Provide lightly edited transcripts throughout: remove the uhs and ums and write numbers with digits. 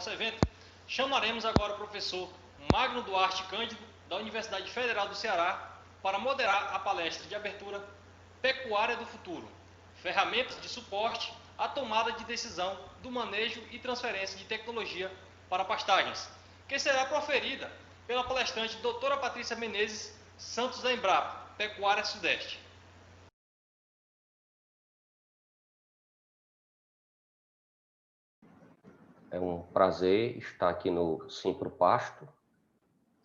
nosso evento, chamaremos agora o professor Magno Duarte Cândido, da Universidade Federal do Ceará, para moderar a palestra de abertura Pecuária do Futuro, ferramentas de suporte à tomada de decisão do manejo e transferência de tecnologia para pastagens, que será proferida pela palestrante doutora Patrícia Menezes Santos da Embrapa, Pecuária Sudeste. É um prazer estar aqui no Simpro Pasto.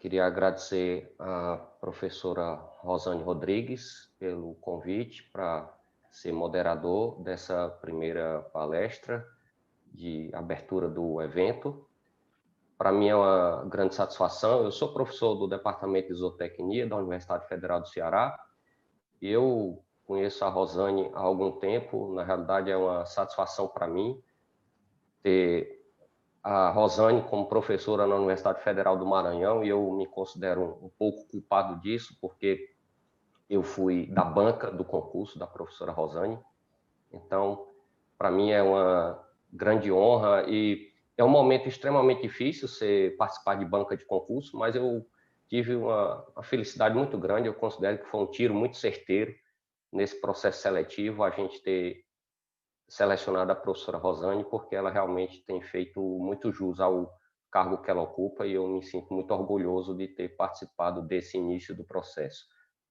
Queria agradecer à professora Rosane Rodrigues pelo convite para ser moderador dessa primeira palestra de abertura do evento. Para mim é uma grande satisfação. Eu sou professor do Departamento de Zootecnia da Universidade Federal do Ceará e eu conheço a Rosane há algum tempo. Na realidade, é uma satisfação para mim ter a Rosane como professora na Universidade Federal do Maranhão, e eu me considero um pouco culpado disso, porque eu fui da banca do concurso da professora Rosane. Então, para mim é uma grande honra e é um momento extremamente difícil você participar de banca de concurso, mas eu tive uma felicidade muito grande. Eu considero que foi um tiro muito certeiro nesse processo seletivo, a gente ter selecionado a professora Rosane, porque ela realmente tem feito muito jus ao cargo que ela ocupa e eu me sinto muito orgulhoso de ter participado desse início do processo.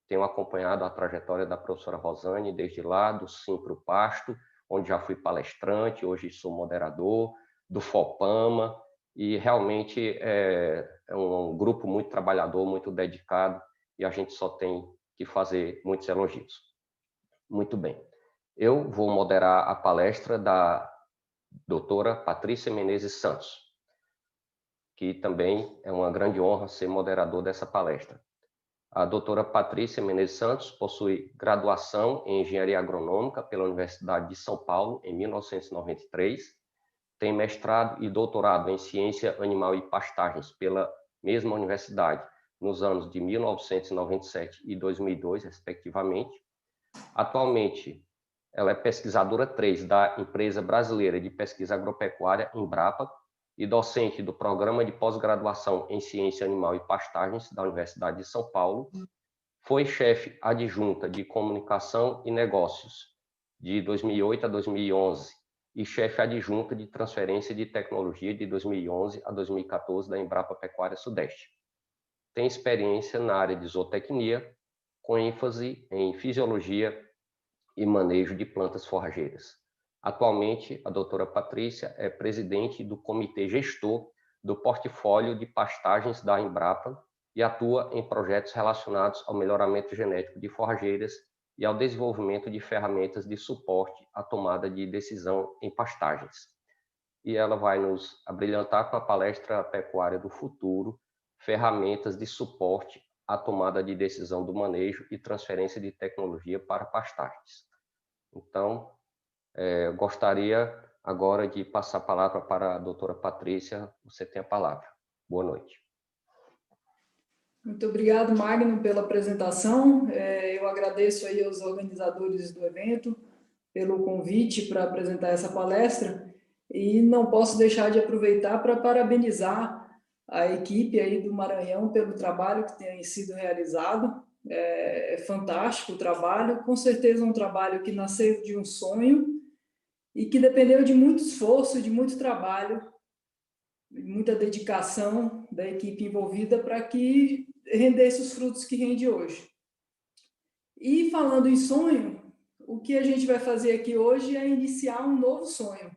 Tenho acompanhado a trajetória da professora Rosane desde lá, do Simpro Pasto, onde já fui palestrante, hoje sou moderador, do FOPAMA, e realmente é um grupo muito trabalhador, muito dedicado, e a gente só tem que fazer muitos elogios. Muito bem. Eu vou moderar a palestra da doutora Patrícia Menezes Santos, que também é uma grande honra ser moderador dessa palestra. A doutora Patrícia Menezes Santos possui graduação em Engenharia Agronômica pela Universidade de São Paulo, em 1993, tem mestrado e doutorado em Ciência Animal e Pastagens pela mesma universidade, nos anos de 1997 e 2002, respectivamente. Atualmente, ela é pesquisadora 3 da Empresa Brasileira de Pesquisa Agropecuária, Embrapa, e docente do Programa de Pós-Graduação em Ciência Animal e Pastagens da Universidade de São Paulo. Foi chefe adjunta de Comunicação e Negócios de 2008 a 2011 e chefe adjunta de Transferência de Tecnologia de 2011 a 2014 da Embrapa Pecuária Sudeste. Tem experiência na área de zootecnia, com ênfase em fisiologia e manejo de plantas forrageiras. Atualmente, a doutora Patrícia é presidente do Comitê Gestor do Portfólio de Pastagens da Embrapa e atua em projetos relacionados ao melhoramento genético de forrageiras e ao desenvolvimento de ferramentas de suporte à tomada de decisão em pastagens. E ela vai nos abrilhantar com a palestra Pecuária do Futuro, ferramentas de suporte à tomada de decisão do manejo e transferência de tecnologia para pastagens. Então, eu gostaria agora de passar a palavra para a doutora Patrícia. Você tem a palavra. Boa noite. Muito obrigado, Magno, pela apresentação. Eu agradeço aí aos organizadores do evento pelo convite para apresentar essa palestra e não posso deixar de aproveitar para parabenizar a equipe aí do Maranhão pelo trabalho que tem sido realizado. É fantástico o trabalho, com certeza um trabalho que nasceu de um sonho e que dependeu de muito esforço, de muito trabalho, muita dedicação da equipe envolvida para que rendesse os frutos que rende hoje. E falando em sonho, o que a gente vai fazer aqui hoje é iniciar um novo sonho,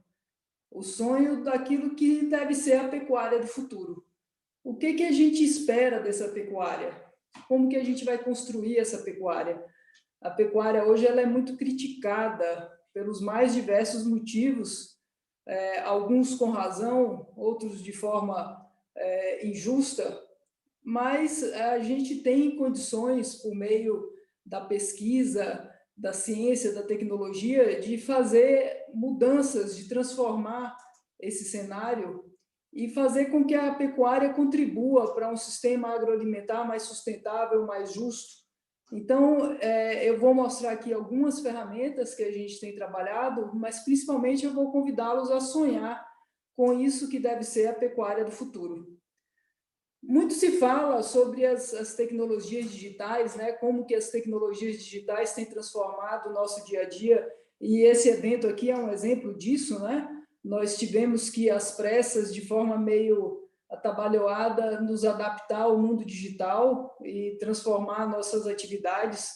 o sonho daquilo que deve ser a pecuária do futuro. O que a gente espera dessa pecuária? Como que a gente vai construir essa pecuária? A pecuária hoje ela é muito criticada pelos mais diversos motivos, alguns com razão, outros de forma injusta, mas a gente tem condições, por meio da pesquisa, da ciência, da tecnologia, de fazer mudanças, de transformar esse cenário e fazer com que a pecuária contribua para um sistema agroalimentar mais sustentável, mais justo. Então, eu vou mostrar aqui algumas ferramentas que a gente tem trabalhado, mas principalmente eu vou convidá-los a sonhar com isso que deve ser a pecuária do futuro. Muito se fala sobre as tecnologias digitais, né? Como que as tecnologias digitais têm transformado o nosso dia a dia, e esse evento aqui é um exemplo disso, né? Nós tivemos que, às pressas, de forma meio atabalhoada, nos adaptar ao mundo digital e transformar nossas atividades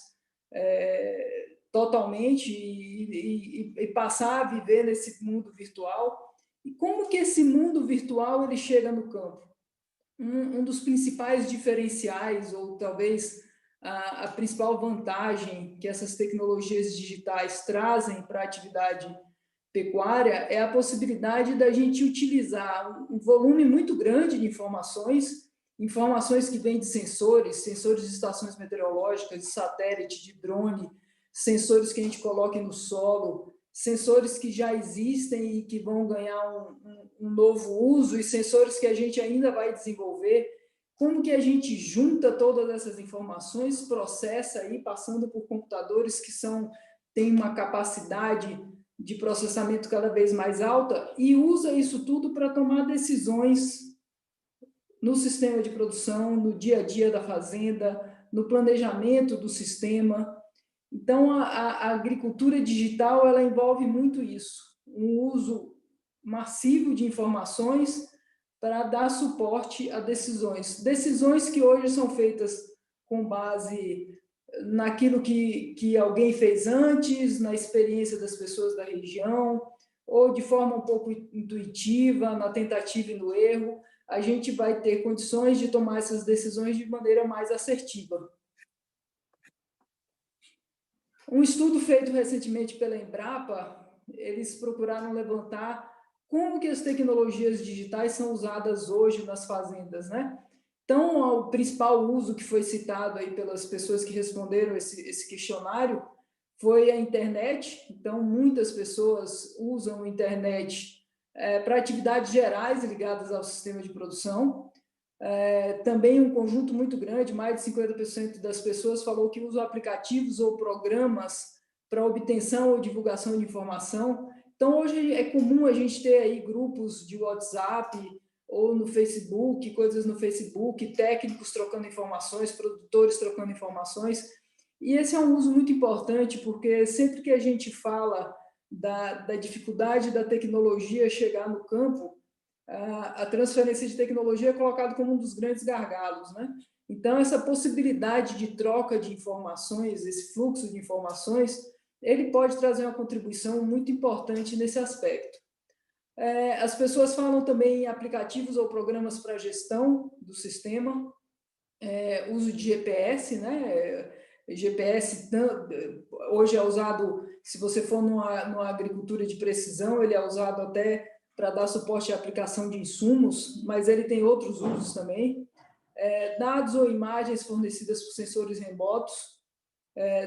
totalmente e passar a viver nesse mundo virtual. E como que esse mundo virtual ele chega no campo? Um dos principais diferenciais, ou talvez a principal vantagem que essas tecnologias digitais trazem para a atividade pecuária é a possibilidade da gente utilizar um volume muito grande de informações que vêm de sensores de estações meteorológicas, de satélite, de drone, sensores que a gente coloca no solo, sensores que já existem e que vão ganhar um novo uso, e sensores que a gente ainda vai desenvolver. Como que a gente junta todas essas informações, processa aí, passando por computadores que têm uma capacidade de processamento cada vez mais alta, e usa isso tudo para tomar decisões no sistema de produção, no dia a dia da fazenda, no planejamento do sistema. Então, a agricultura digital ela envolve muito isso, um uso massivo de informações para dar suporte a decisões que hoje são feitas com base naquilo que alguém fez antes, na experiência das pessoas da região, ou de forma um pouco intuitiva, na tentativa e no erro. A gente vai ter condições de tomar essas decisões de maneira mais assertiva. Um estudo feito recentemente pela Embrapa, eles procuraram levantar como que as tecnologias digitais são usadas hoje nas fazendas, né? Então, o principal uso que foi citado aí pelas pessoas que responderam esse questionário foi a internet. Então, muitas pessoas usam a internet para atividades gerais ligadas ao sistema de produção. Também um conjunto muito grande, mais de 50% das pessoas falou que usam aplicativos ou programas para obtenção ou divulgação de informação. Então, hoje é comum a gente ter aí grupos de WhatsApp ou no Facebook, coisas no Facebook, técnicos trocando informações, produtores trocando informações. E esse é um uso muito importante, porque sempre que a gente fala da dificuldade da tecnologia chegar no campo, a transferência de tecnologia é colocada como um dos grandes gargalos, né? Então, essa possibilidade de troca de informações, esse fluxo de informações, ele pode trazer uma contribuição muito importante nesse aspecto. As pessoas falam também em aplicativos ou programas para gestão do sistema, uso de GPS, né? GPS hoje é usado, se você for numa agricultura de precisão, ele é usado até para dar suporte à aplicação de insumos, mas ele tem outros usos também. Dados ou imagens fornecidas por sensores remotos,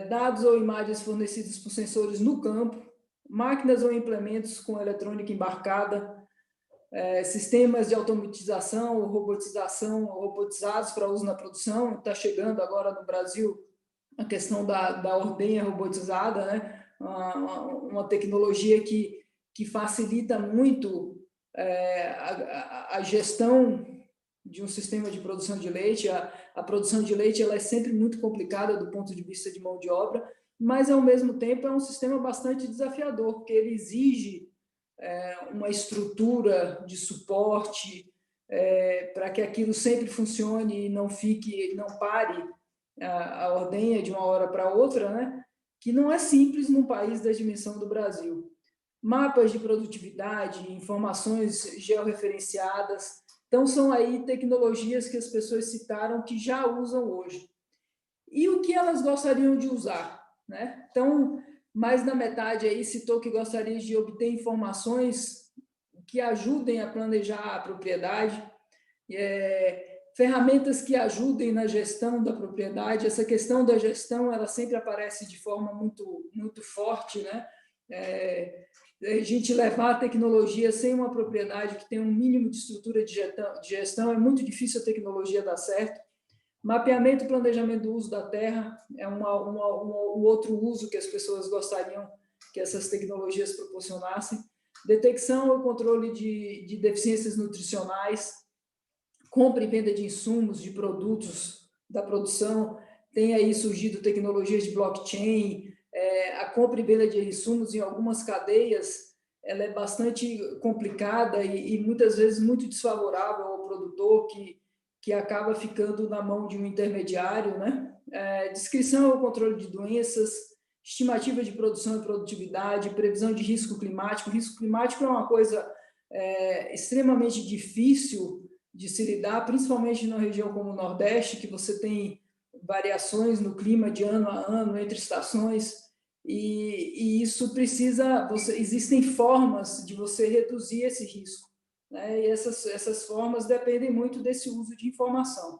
dados ou imagens fornecidas por sensores no campo, máquinas ou implementos com eletrônica embarcada, sistemas de automatização ou robotização robotizados para uso na produção. Está chegando agora no Brasil a questão da ordenha robotizada, né? Uma tecnologia que facilita muito a gestão de um sistema de produção de leite. A produção de leite ela é sempre muito complicada do ponto de vista de mão de obra, mas, ao mesmo tempo, é um sistema bastante desafiador, porque ele exige uma estrutura de suporte para que aquilo sempre funcione e não pare a ordenha de uma hora para outra, né? Que não é simples num país da dimensão do Brasil. Mapas de produtividade, informações georreferenciadas. Então, são aí tecnologias que as pessoas citaram que já usam hoje. E o que elas gostariam de usar, né? Então, mais da metade aí citou que gostaria de obter informações que ajudem a planejar a propriedade, ferramentas que ajudem na gestão da propriedade. Essa questão da gestão, ela sempre aparece de forma muito, muito forte, né? A gente levar a tecnologia sem uma propriedade que tem um mínimo de estrutura de gestão, é muito difícil a tecnologia dar certo. Mapeamento e planejamento do uso da terra é um outro uso que as pessoas gostariam que essas tecnologias proporcionassem. detecção e controle de deficiências nutricionais, compra e venda de insumos, de produtos da produção. Tem aí surgido tecnologias de blockchain, a compra e venda de insumos em algumas cadeias, ela é bastante complicada e muitas vezes muito desfavorável ao produtor, que acaba ficando na mão de um intermediário, né? Descrição ou controle de doenças, estimativa de produção e produtividade, previsão de risco climático. O risco climático é uma coisa extremamente difícil de se lidar, principalmente numa região como o Nordeste, que você tem variações no clima de ano a ano, entre estações, e isso precisa, existem formas de você reduzir esse risco, né? E essas formas dependem muito desse uso de informação.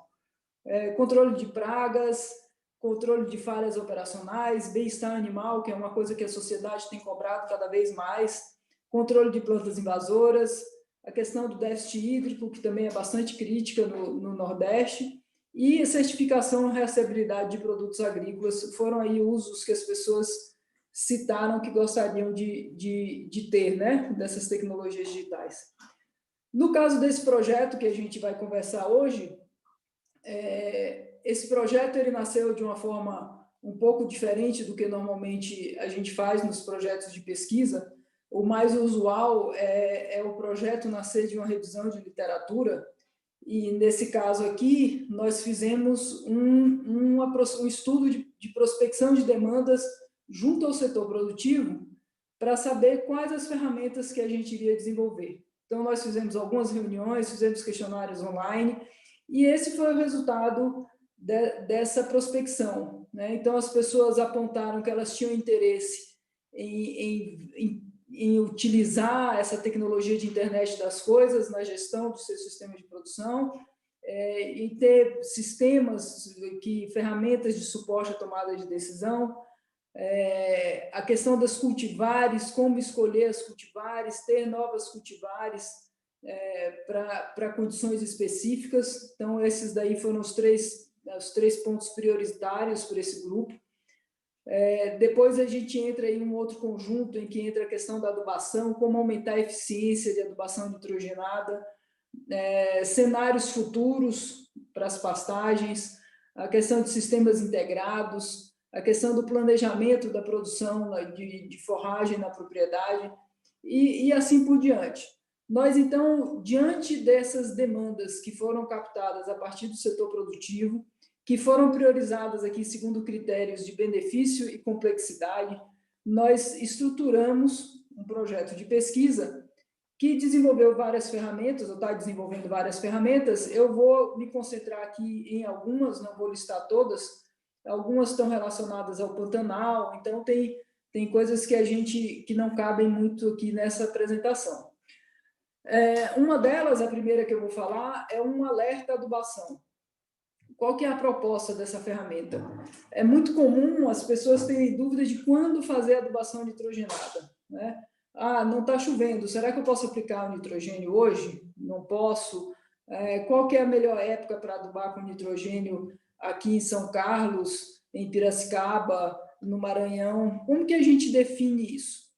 Controle de pragas, controle de falhas operacionais, bem-estar animal, que é uma coisa que a sociedade tem cobrado cada vez mais, controle de plantas invasoras, a questão do déficit hídrico, que também é bastante crítica no Nordeste, e a certificação e rastreabilidade de produtos agrícolas foram aí usos que as pessoas citaram que gostariam de ter, né, dessas tecnologias digitais. No caso desse projeto que a gente vai conversar hoje, esse projeto ele nasceu de uma forma um pouco diferente do que normalmente a gente faz nos projetos de pesquisa. O mais usual é o projeto nascer de uma revisão de literatura, e nesse caso aqui nós fizemos um estudo de prospecção de demandas junto ao setor produtivo para saber quais as ferramentas que a gente iria desenvolver. Então nós fizemos algumas reuniões, fizemos questionários online, e esse foi o resultado dessa prospecção, né? Então as pessoas apontaram que elas tinham interesse em utilizar essa tecnologia de internet das coisas na gestão do seu sistema de produção, e ter sistemas, ferramentas de suporte à tomada de decisão, a questão das cultivares, como escolher as cultivares, ter novas cultivares para condições específicas. Então, esses daí foram os três pontos prioritários para esse grupo. Depois a gente entra em um outro conjunto em que entra a questão da adubação, como aumentar a eficiência de adubação nitrogenada, cenários futuros para as pastagens, a questão de sistemas integrados, a questão do planejamento da produção de forragem na propriedade e assim por diante. Nós, então, diante dessas demandas que foram captadas a partir do setor produtivo, que foram priorizadas aqui segundo critérios de benefício e complexidade, nós estruturamos um projeto de pesquisa que desenvolveu várias ferramentas, ou está desenvolvendo várias ferramentas. Eu vou me concentrar aqui em algumas, não vou listar todas, algumas estão relacionadas ao Pantanal, então tem coisas que não cabem muito aqui nessa apresentação. Uma delas, a primeira que eu vou falar, é um alerta adubação. Qual que é a proposta dessa ferramenta? É muito comum as pessoas terem dúvidas de quando fazer a adubação nitrogenada, né? Não está chovendo, será que eu posso aplicar o nitrogênio hoje? Não posso. Qual que é a melhor época para adubar com nitrogênio aqui em São Carlos, em Piracicaba, no Maranhão? Como que a gente define isso?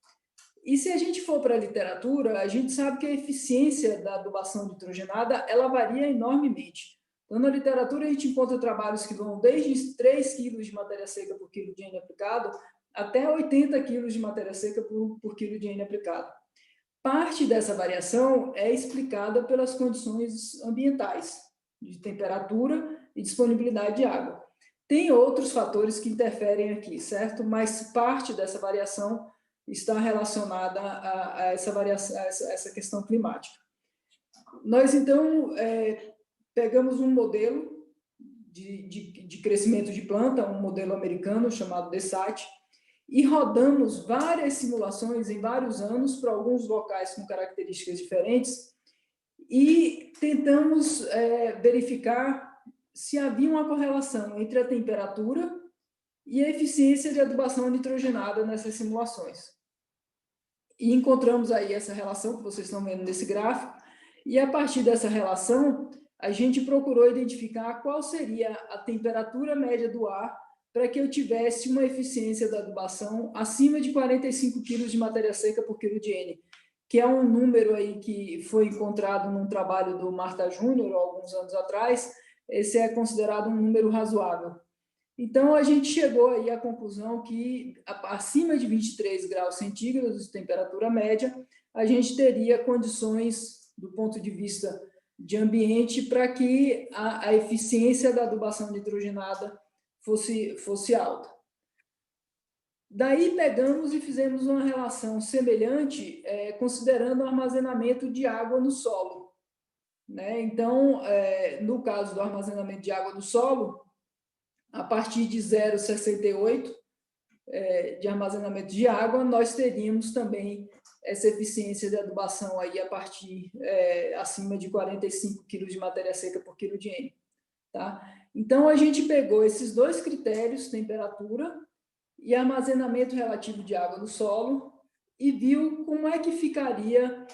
E se a gente for para a literatura, a gente sabe que a eficiência da adubação nitrogenada ela varia enormemente. Então, na literatura, a gente encontra trabalhos que vão desde 3 kg de matéria seca por quilo de N aplicado até 80 kg de matéria seca por quilo de N aplicado. Parte dessa variação é explicada pelas condições ambientais, de temperatura e disponibilidade de água. Tem outros fatores que interferem aqui, certo? Mas parte dessa variação está relacionada a essa variação, a essa questão climática. Nós, então, pegamos um modelo de crescimento de planta, um modelo americano chamado DESAT, e rodamos várias simulações em vários anos para alguns locais com características diferentes e tentamos verificar se havia uma correlação entre a temperatura e a eficiência de adubação nitrogenada nessas simulações. E encontramos aí essa relação que vocês estão vendo nesse gráfico, e a partir dessa relação, a gente procurou identificar qual seria a temperatura média do ar para que eu tivesse uma eficiência da adubação acima de 45 kg de matéria seca por quilo de N, que é um número aí que foi encontrado num trabalho do Marta Júnior, alguns anos atrás. Esse é considerado um número razoável. Então, a gente chegou aí à conclusão que, acima de 23 graus centígrados de temperatura média, a gente teria condições, do ponto de vista de ambiente, para que a eficiência da adubação nitrogenada fosse alta. Daí pegamos e fizemos uma relação semelhante, considerando o armazenamento de água no solo, né? Então, no caso do armazenamento de água no solo, a partir de 0,68 de armazenamento de água, nós teríamos também essa eficiência de adubação aí a partir acima de 45 kg de matéria seca por quilo de N. Tá? Então, a gente pegou esses dois critérios, temperatura e armazenamento relativo de água no solo, e viu como é que ficaria,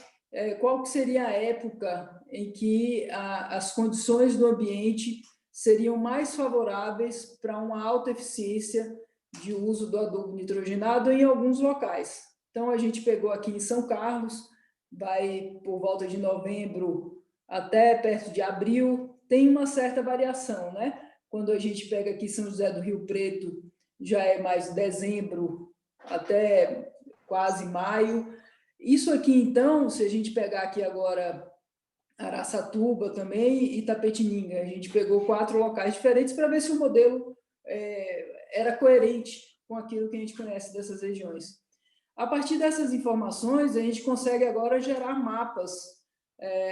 qual que seria a época em que as condições do ambiente seriam mais favoráveis para uma alta eficiência de uso do adubo nitrogenado em alguns locais. Então, a gente pegou aqui em São Carlos, vai por volta de novembro até perto de abril, tem uma certa variação, né? Quando a gente pega aqui São José do Rio Preto, já é mais dezembro até quase maio. Isso aqui, então, se a gente pegar aqui agora Araçatuba também e Itapetininga, a gente pegou 4 locais diferentes para ver se o modelo era coerente com aquilo que a gente conhece dessas regiões. A partir dessas informações, a gente consegue agora gerar mapas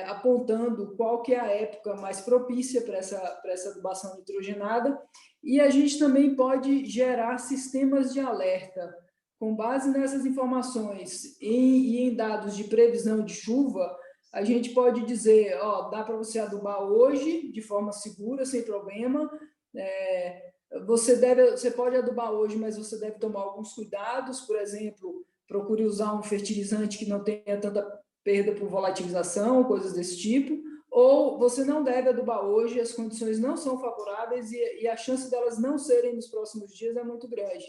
apontando qual que é a época mais propícia para essa adubação nitrogenada, e a gente também pode gerar sistemas de alerta com base nessas informações e em dados de previsão de chuva. A gente pode dizer, dá para você adubar hoje de forma segura, sem problema. Você pode adubar hoje, mas você deve tomar alguns cuidados. Por exemplo, procure usar um fertilizante que não tenha tanta perda por volatilização, coisas desse tipo. Ou você não deve adubar hoje, as condições não são favoráveis e a chance delas não serem nos próximos dias é muito grande.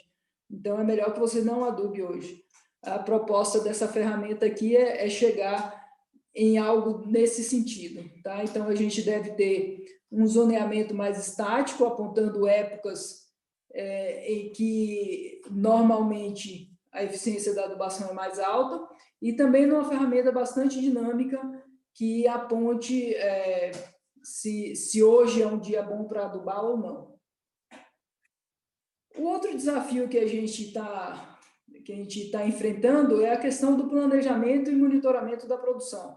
Então, é melhor que você não adube hoje. A proposta dessa ferramenta aqui é chegar em algo nesse sentido, tá? Então, a gente deve ter um zoneamento mais estático, apontando épocas em que, normalmente, a eficiência da adubação é mais alta, e também numa ferramenta bastante dinâmica, que aponte se hoje é um dia bom para adubar ou não. O outro desafio que a gente está enfrentando é a questão do planejamento e monitoramento da produção.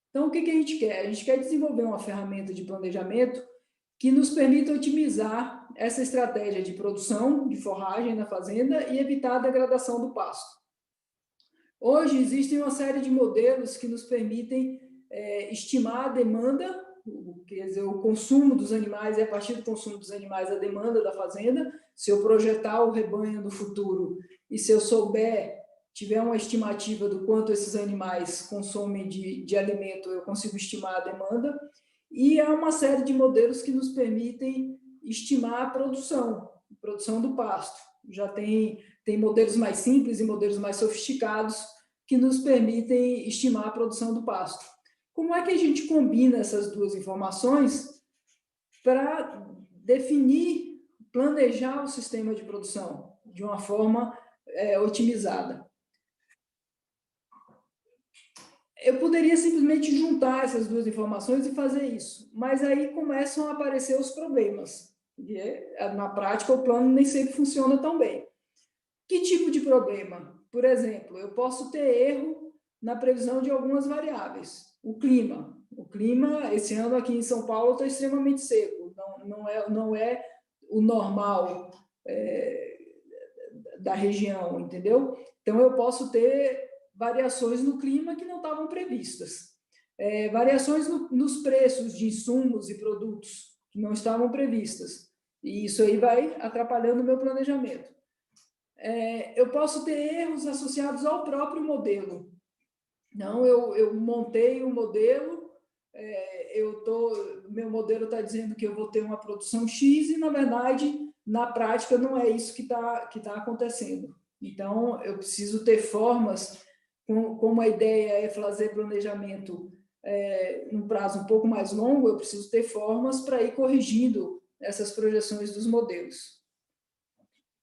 Então, o que a gente quer? A gente quer desenvolver uma ferramenta de planejamento que nos permita otimizar essa estratégia de produção de forragem na fazenda e evitar a degradação do pasto. Hoje, existem uma série de modelos que nos permitem estimar a demanda, quer dizer, o consumo dos animais, e a partir do consumo dos animais, a demanda da fazenda. Se eu projetar o rebanho do futuro e se eu tiver uma estimativa do quanto esses animais consomem de alimento, eu consigo estimar a demanda. E há uma série de modelos que nos permitem estimar a produção do pasto. Já tem modelos mais simples e modelos mais sofisticados que nos permitem estimar a produção do pasto. Como é que a gente combina essas duas informações para definir, planejar o sistema de produção de uma forma otimizada? Eu poderia simplesmente juntar essas duas informações e fazer isso, mas aí começam a aparecer os problemas. Na prática, o plano nem sempre funciona tão bem. Que tipo de problema? Por exemplo, eu posso ter erro na previsão de algumas variáveis. O clima, esse ano aqui em São Paulo está extremamente seco, não é o normal da região, entendeu? Então, eu posso ter variações no clima que não estavam previstas. Variações nos preços de insumos e produtos que não estavam previstas. E isso aí vai atrapalhando o meu planejamento. Eu posso ter erros associados ao próprio modelo. Não, eu montei um modelo, meu modelo está dizendo que eu vou ter uma produção X e, na verdade, na prática, não é isso que tá acontecendo. Então, eu preciso ter formas como a ideia é fazer planejamento num prazo um pouco mais longo, eu preciso ter formas para ir corrigindo essas projeções dos modelos.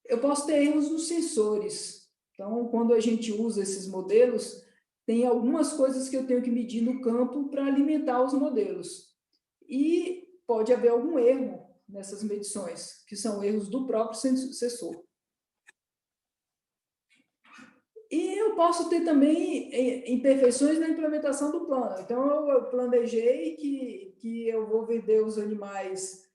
Eu posso ter erros nos sensores. Então, quando a gente usa esses modelos, tem algumas coisas que eu tenho que medir no campo para alimentar os modelos. E pode haver algum erro nessas medições, que são erros do próprio sensor. E eu posso ter também imperfeições na implementação do plano. Então, eu planejei que eu vou vender os animais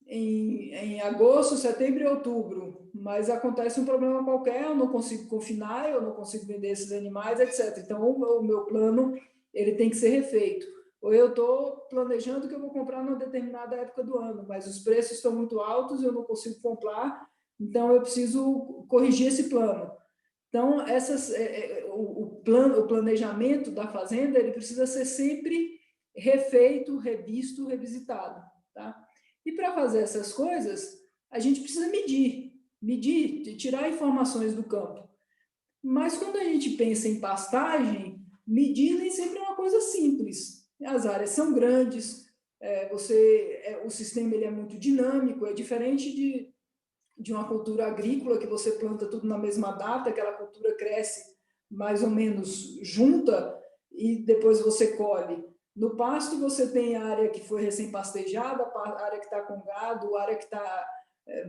em agosto, setembro e outubro, mas acontece um problema qualquer, eu não consigo confinar, eu não consigo vender esses animais, etc. Então, o meu plano ele tem que ser refeito. Ou eu estou planejando que eu vou comprar numa determinada época do ano, mas os preços estão muito altos, eu não consigo comprar, então eu preciso corrigir esse plano. Então, o planejamento da fazenda ele precisa ser sempre refeito, revisto, revisitado. Tá? E para fazer essas coisas, a gente precisa medir, tirar informações do campo. Mas quando a gente pensa em pastagem, medir nem sempre é uma coisa simples. As áreas são grandes, o sistema ele é muito dinâmico, é diferente de uma cultura agrícola que você planta tudo na mesma data, aquela cultura cresce mais ou menos junta e depois você colhe. No pasto você tem a área que foi recém-pastejada, a área que está com gado, a área que está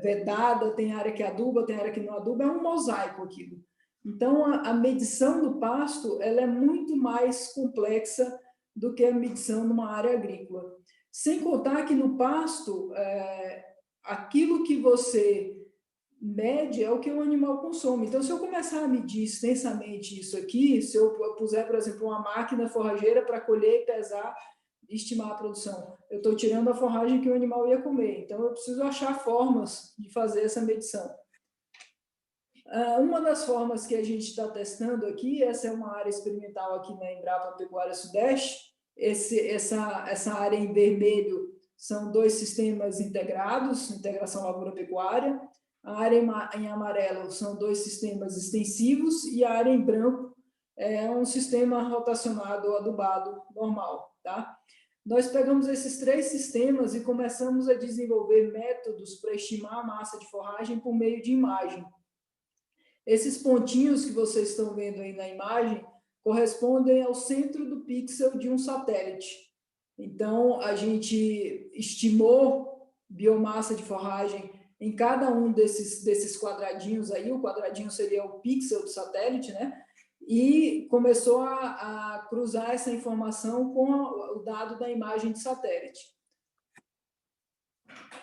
vedada, tem a área que aduba, tem a área que não aduba, é um mosaico aquilo. Então, a medição do pasto ela é muito mais complexa do que a medição numa área agrícola. Sem contar que no pasto, aquilo que você mede é o que o animal consome. Então, se eu começar a medir extensamente isso aqui, se eu puser, por exemplo, uma máquina forrageira para colher e pesar, estimar a produção, eu estou tirando a forragem que o animal ia comer. Então, eu preciso achar formas de fazer essa medição. Uma das formas que a gente está testando aqui, essa é uma área experimental aqui na Embrapa Pecuária Sudeste, essa área em vermelho são 2 sistemas integrados, integração lavoura-pecuária. A área em amarelo são 2 sistemas extensivos e a área em branco é um sistema rotacionado adubado normal. Tá? Nós pegamos esses 3 sistemas e começamos a desenvolver métodos para estimar a massa de forragem por meio de imagem. Esses pontinhos que vocês estão vendo aí na imagem correspondem ao centro do pixel de um satélite. Então, a gente estimou biomassa de forragem em cada um desses quadradinhos aí, o quadradinho seria o pixel do satélite, né? E começou a cruzar essa informação com o dado da imagem de satélite.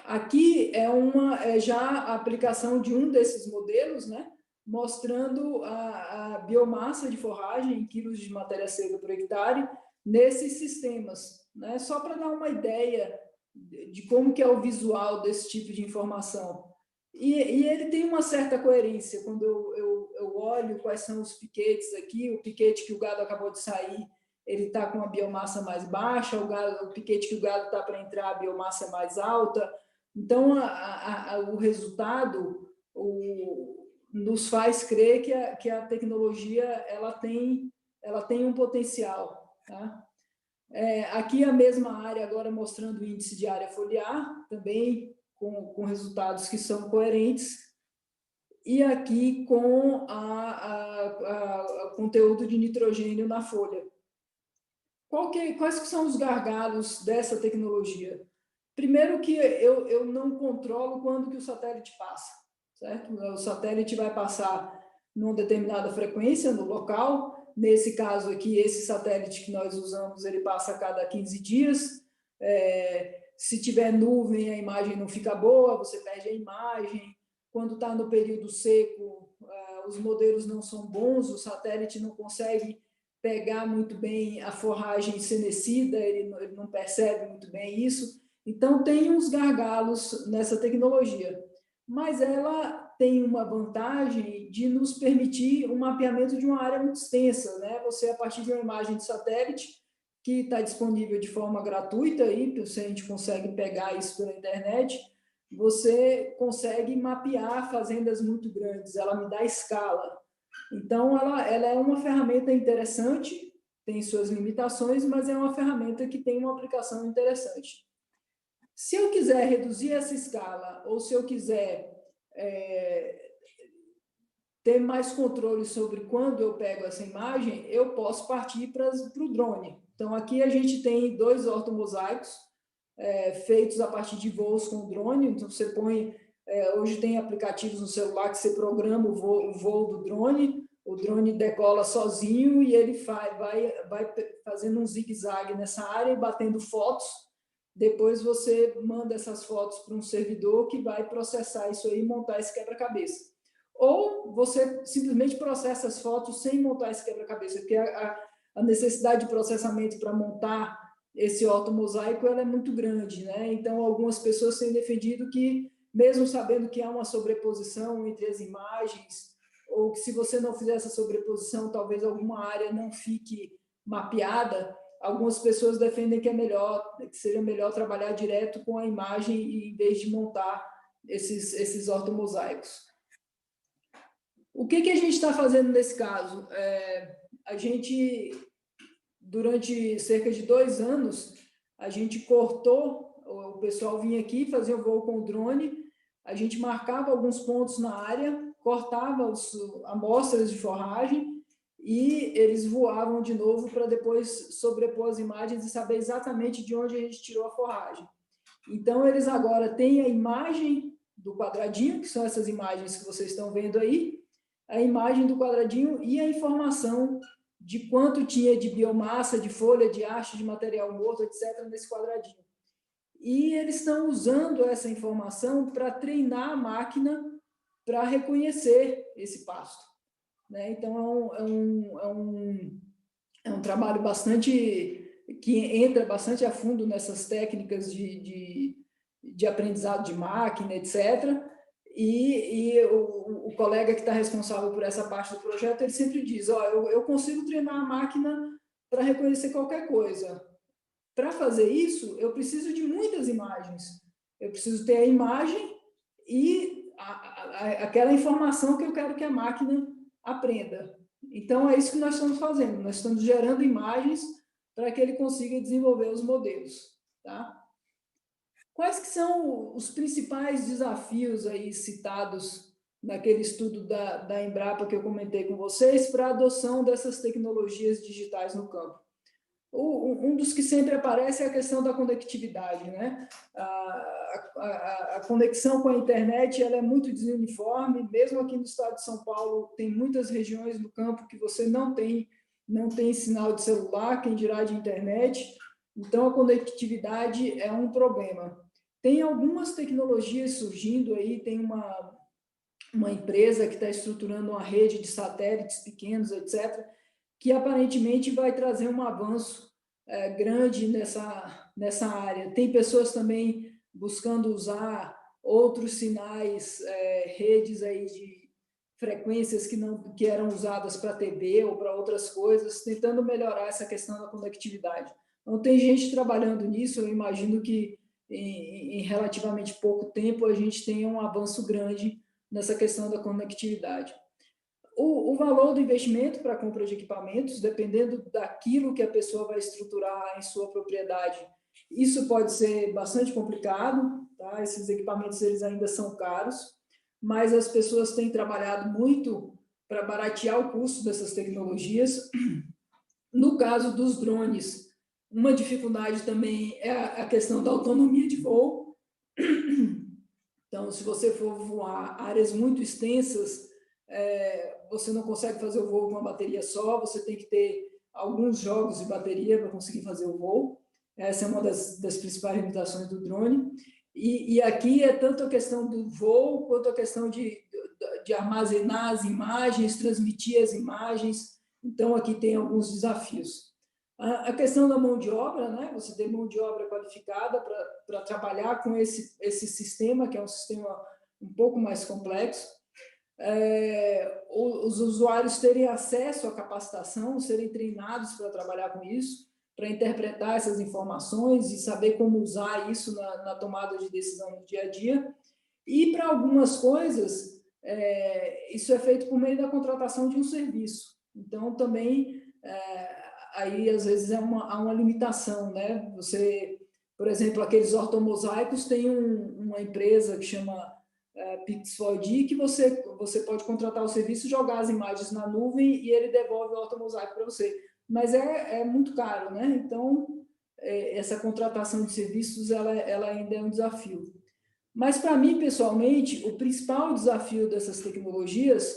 Aqui é já a aplicação de um desses modelos, né? Mostrando a biomassa de forragem em quilos de matéria seca por hectare nesses sistemas, né? Só para dar uma ideia de como que é o visual desse tipo de informação. E ele tem uma certa coerência. Quando eu olho quais são os piquetes aqui, o piquete que o gado acabou de sair, ele está com a biomassa mais baixa, o piquete que o gado está para entrar, a biomassa é mais alta. Então, o resultado nos faz crer que a tecnologia ela tem um potencial. Tá? Aqui a mesma área agora mostrando o índice de área foliar, também com resultados que são coerentes, e aqui com o conteúdo de nitrogênio na folha. Quais que são os gargalos dessa tecnologia? Primeiro que eu não controlo quando que o satélite passa, certo? O satélite vai passar numa determinada frequência no local. Nesse caso aqui, esse satélite que nós usamos, ele passa a cada 15 dias. Se tiver nuvem, a imagem não fica boa, você perde a imagem. Quando está no período seco, os modelos não são bons, o satélite não consegue pegar muito bem a forragem senescida, ele não percebe muito bem isso. Então, tem uns gargalos nessa tecnologia, mas ela tem uma vantagem de nos permitir um mapeamento de uma área muito extensa, né? Você, a partir de uma imagem de satélite, que está disponível de forma gratuita, aí, se a gente consegue pegar isso pela internet, você consegue mapear fazendas muito grandes, ela me dá escala. Então, ela é uma ferramenta interessante, tem suas limitações, mas é uma ferramenta que tem uma aplicação interessante. Se eu quiser reduzir essa escala, ou se eu quiser ter mais controle sobre quando eu pego essa imagem, eu posso partir para o drone. Então, aqui a gente tem 2 ortomosaicos feitos a partir de voos com drone. Então, você põe... hoje tem aplicativos no celular que você programa o voo do drone, o drone decola sozinho e ele vai fazendo um zigue-zague nessa área e batendo fotos. Depois você manda essas fotos para um servidor que vai processar isso aí e montar esse quebra-cabeça. Ou você simplesmente processa as fotos sem montar esse quebra-cabeça, porque a necessidade de processamento para montar esse ortomosaico ela é muito grande, né? Então, algumas pessoas têm defendido que, mesmo sabendo que há uma sobreposição entre as imagens, ou que se você não fizer essa sobreposição, talvez alguma área não fique mapeada, algumas pessoas defendem que que seria melhor trabalhar direto com a imagem em vez de montar esses ortomosaicos. O que a gente está fazendo nesse caso? A gente, durante cerca de 2 anos, a gente cortou, o pessoal vinha aqui, fazia o voo com o drone, a gente marcava alguns pontos na área, cortava amostras de forragem e eles voavam de novo para depois sobrepor as imagens e saber exatamente de onde a gente tirou a forragem. Então, eles agora têm a imagem do quadradinho, que são essas imagens que vocês estão vendo aí, a imagem do quadradinho e a informação de quanto tinha de biomassa, de folha, de haste, de material morto, etc., nesse quadradinho. E eles estão usando essa informação para treinar a máquina para reconhecer esse pasto, né? Então, é um trabalho que entra bastante a fundo nessas técnicas de aprendizado de máquina, etc., e o colega que está responsável por essa parte do projeto, ele sempre diz, eu consigo treinar a máquina para reconhecer qualquer coisa. Para fazer isso, eu preciso de muitas imagens. Eu preciso ter a imagem e aquela informação que eu quero que a máquina aprenda. Então, é isso que nós estamos fazendo. Nós estamos gerando imagens para que ele consiga desenvolver os modelos. Tá? Quais que são os principais desafios aí citados naquele estudo da Embrapa que eu comentei com vocês para a adoção dessas tecnologias digitais no campo? Um dos que sempre aparece é a questão da conectividade, né? A conexão com a internet ela é muito desuniforme, mesmo aqui no estado de São Paulo tem muitas regiões do campo que você não tem sinal de celular, quem dirá de internet. Então, a conectividade é um problema. Tem algumas tecnologias surgindo aí, tem uma empresa que está estruturando uma rede de satélites pequenos, etc., que aparentemente vai trazer um avanço grande nessa área. Tem pessoas também buscando usar outros sinais, redes aí de frequências que eram usadas para TV ou para outras coisas, tentando melhorar essa questão da conectividade. Então, tem gente trabalhando nisso, eu imagino que em relativamente pouco tempo a gente tenha um avanço grande nessa questão da conectividade. O valor do investimento para a compra de equipamentos, dependendo daquilo que a pessoa vai estruturar em sua propriedade, isso pode ser bastante complicado, tá? Esses equipamentos eles ainda são caros, mas as pessoas têm trabalhado muito para baratear o custo dessas tecnologias. No caso dos drones, uma dificuldade também é a questão da autonomia de voo. Então, se você for voar áreas muito extensas, você não consegue fazer o voo com uma bateria só, você tem que ter alguns jogos de bateria para conseguir fazer o voo. Essa é uma das principais limitações do drone. E aqui é tanto a questão do voo, quanto a questão de armazenar as imagens, transmitir as imagens. Então, aqui tem alguns desafios. A questão da mão de obra, né? Você tem mão de obra qualificada para trabalhar com esse sistema, que é um sistema um pouco mais complexo. Os usuários terem acesso à capacitação, serem treinados para trabalhar com isso, para interpretar essas informações e saber como usar isso na tomada de decisão no dia a dia. E para algumas coisas, isso é feito por meio da contratação de um serviço. Então, também, aí, às vezes, há uma limitação, né? Você, por exemplo, aqueles ortomosaicos, tem uma empresa que chama Pix4D, que você pode contratar o serviço, jogar as imagens na nuvem e ele devolve o ortomosaico para você. Mas é muito caro, né? Então, essa contratação de serviços, ela ainda é um desafio. Mas, para mim, pessoalmente, o principal desafio dessas tecnologias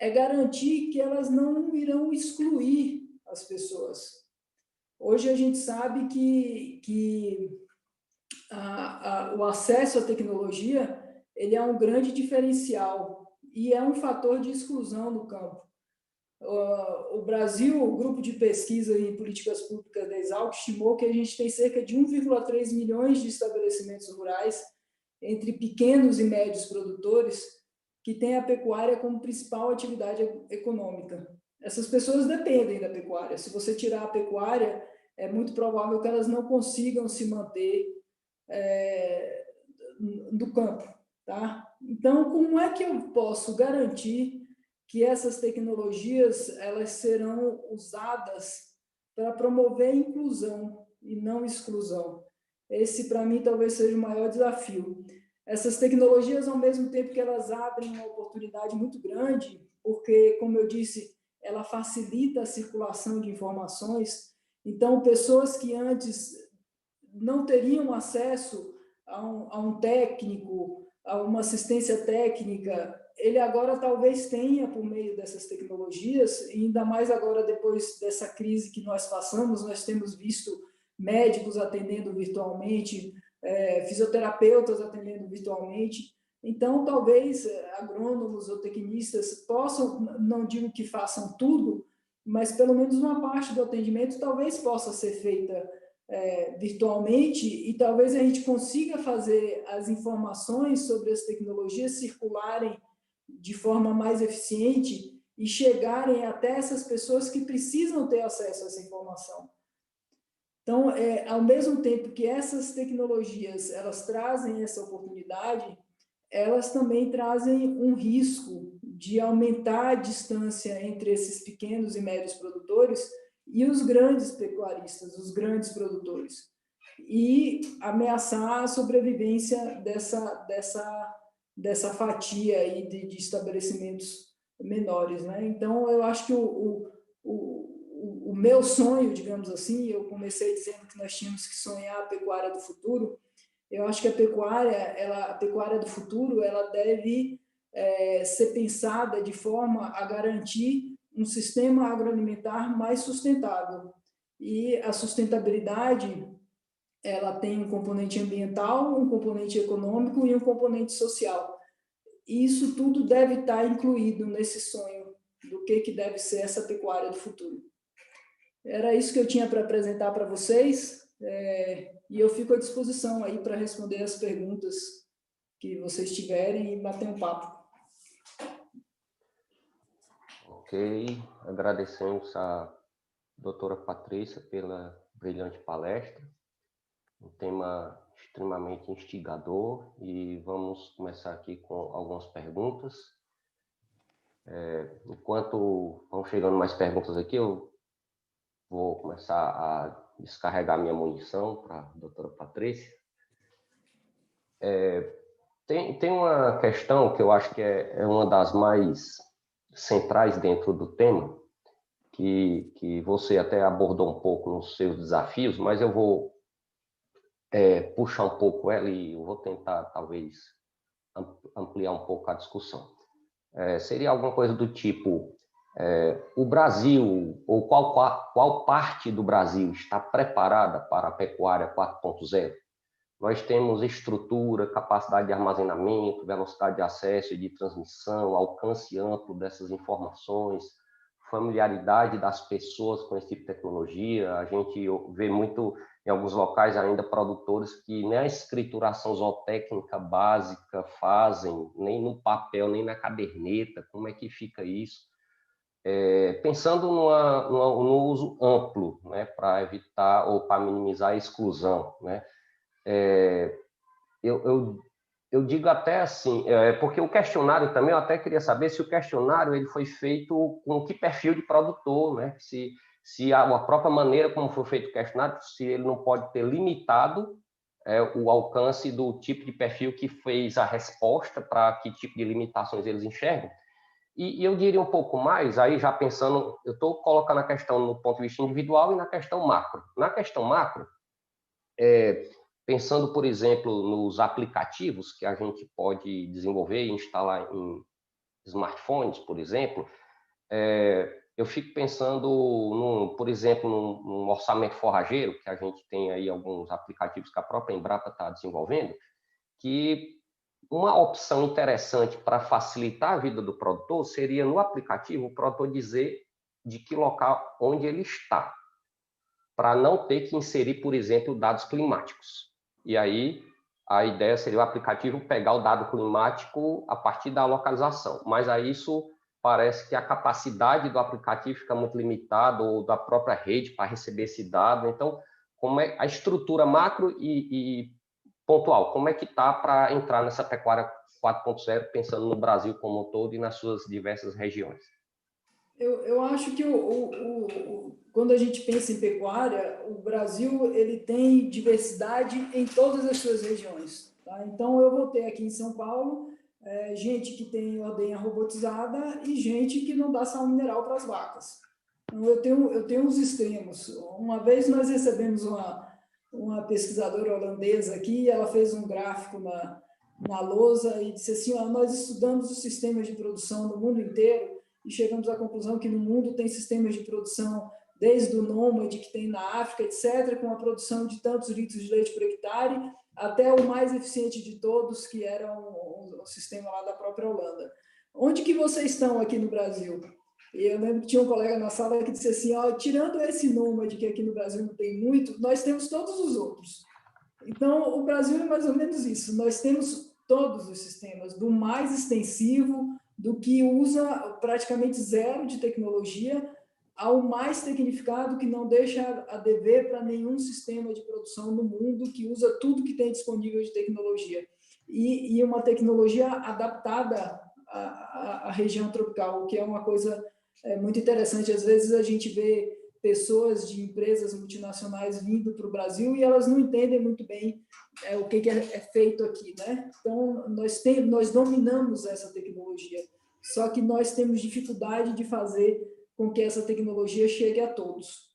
é garantir que elas não irão excluir as pessoas. Hoje a gente sabe que o acesso à tecnologia ele é um grande diferencial e é um fator de exclusão no campo. O Brasil, o grupo de pesquisa em políticas públicas da Exalc, estimou que a gente tem cerca de 1,3 milhões de estabelecimentos rurais entre pequenos e médios produtores que têm a pecuária como principal atividade econômica. Essas pessoas dependem da pecuária. Se você tirar a pecuária, é muito provável que elas não consigam se manter do campo, tá? Então, como é que eu posso garantir que essas tecnologias elas serão usadas para promover inclusão e não exclusão? Esse, para mim, talvez seja o maior desafio. Essas tecnologias, ao mesmo tempo que elas abrem uma oportunidade muito grande, porque, como eu disse, ela facilita a circulação de informações. Então, pessoas que antes não teriam acesso a um técnico, a uma assistência técnica, ele agora talvez tenha por meio dessas tecnologias, e ainda mais agora depois dessa crise que nós passamos, nós temos visto médicos atendendo virtualmente, fisioterapeutas atendendo virtualmente. Então, talvez agrônomos ou tecnistas possam, não digo que façam tudo, mas pelo menos uma parte do atendimento talvez possa ser feita virtualmente, e talvez a gente consiga fazer as informações sobre as tecnologias circularem de forma mais eficiente e chegarem até essas pessoas que precisam ter acesso a essa informação. Então, ao mesmo tempo que essas tecnologias elas trazem essa oportunidade, elas também trazem um risco de aumentar a distância entre esses pequenos e médios produtores e os grandes pecuaristas, os grandes produtores, e ameaçar a sobrevivência dessa fatia aí de estabelecimentos menores, né? Então, eu acho que o meu sonho, digamos assim, eu comecei dizendo que nós tínhamos que sonhar a pecuária do futuro. Eu acho que a pecuária do futuro, ela deve ser pensada de forma a garantir um sistema agroalimentar mais sustentável. E a sustentabilidade, ela tem um componente ambiental, um componente econômico e um componente social. E isso tudo deve estar incluído nesse sonho do que deve ser essa pecuária do futuro. Era isso que eu tinha para apresentar para vocês, e eu fico à disposição aí para responder as perguntas que vocês tiverem e bater um papo. Ok, agradecemos a doutora Patrícia pela brilhante palestra, um tema extremamente instigador, e vamos começar aqui com algumas perguntas. Enquanto vão chegando mais perguntas aqui, eu vou começar a descarregar minha munição para a doutora Patrícia. Tem uma questão que eu acho que é uma das mais centrais dentro do tema, que você até abordou um pouco nos seus desafios, mas eu vou puxar um pouco ela e eu vou tentar, talvez, ampliar um pouco a discussão. Seria alguma coisa do tipo, o Brasil, ou qual parte do Brasil está preparada para a pecuária 4.0? Nós temos estrutura, capacidade de armazenamento, velocidade de acesso e de transmissão, alcance amplo dessas informações, familiaridade das pessoas com esse tipo de tecnologia. A gente vê muito em alguns locais ainda produtores que nem a escrituração zootécnica básica fazem, nem no papel, nem na caderneta. Como é que fica isso? Pensando no uso amplo, né, para evitar ou para minimizar a exclusão, né? Eu Eu digo até assim, porque o questionário também, eu até queria saber se o questionário ele foi feito com que perfil de produtor, né? Se a própria maneira como foi feito o questionário, se ele não pode ter limitado o alcance do tipo de perfil que fez a resposta, para que tipo de limitações eles enxergam. E eu diria um pouco mais, aí já pensando, eu estou colocando a questão no ponto de vista individual e na questão macro. Na questão macro, pensando, por exemplo, nos aplicativos que a gente pode desenvolver e instalar em smartphones, por exemplo, eu fico pensando, por exemplo, num orçamento forrageiro, que a gente tem aí alguns aplicativos que a própria Embrapa está desenvolvendo, que uma opção interessante para facilitar a vida do produtor seria, no aplicativo, o produtor dizer de que local onde ele está, para não ter que inserir, por exemplo, dados climáticos. E aí, a ideia seria o aplicativo pegar o dado climático a partir da localização. Mas aí isso parece que a capacidade do aplicativo fica muito limitada, ou da própria rede para receber esse dado. Então, como é a estrutura macro e pontual, como é que está para entrar nessa pecuária 4.0, pensando no Brasil como um todo e nas suas diversas regiões? Eu acho que quando a gente pensa em pecuária, o Brasil ele tem diversidade em todas as suas regiões. Tá? Então, eu vou ter aqui em São Paulo gente que tem ordenha robotizada e gente que não dá sal mineral para as vacas. Então, eu tenho uns extremos. Uma vez nós recebemos uma pesquisadora holandesa aqui, ela fez um gráfico na lousa e disse assim, nós estudamos os sistemas de produção no mundo inteiro e chegamos à conclusão que no mundo tem sistemas de produção, desde o nômade que tem na África, etc., com a produção de tantos litros de leite por hectare, até o mais eficiente de todos, que era o sistema lá da própria Holanda. Onde que vocês estão aqui no Brasil? E eu lembro que tinha um colega na sala que disse assim, tirando esse nômade, que aqui no Brasil não tem muito, nós temos todos os outros. Então, o Brasil é mais ou menos isso. Nós temos todos os sistemas, do mais extensivo, do que usa praticamente zero de tecnologia, ao mais tecnificado, que não deixa a dever para nenhum sistema de produção no mundo, que usa tudo que tem disponível de tecnologia. E uma tecnologia adaptada à região tropical, o que é uma coisa muito interessante. Às vezes a gente vê pessoas de empresas multinacionais vindo para o Brasil e elas não entendem muito bem o que é feito aqui, né? Então, nós dominamos essa tecnologia, só que nós temos dificuldade de fazer com que essa tecnologia chegue a todos.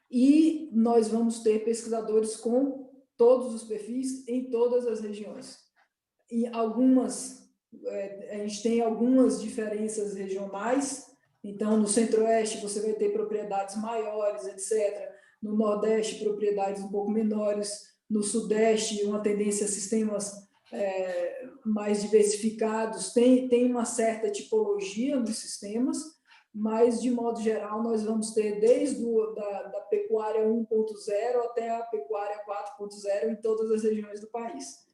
E nós vamos ter pesquisadores com todos os perfis em todas as regiões. Em algumas, a gente tem algumas diferenças regionais. Então, no Centro-Oeste, você vai ter propriedades maiores, etc. No Nordeste, propriedades um pouco menores. No Sudeste, uma tendência a sistemas mais diversificados. Tem uma certa tipologia nos sistemas, mas, de modo geral, nós vamos ter desde da pecuária 1.0 até a pecuária 4.0 em todas as regiões do país.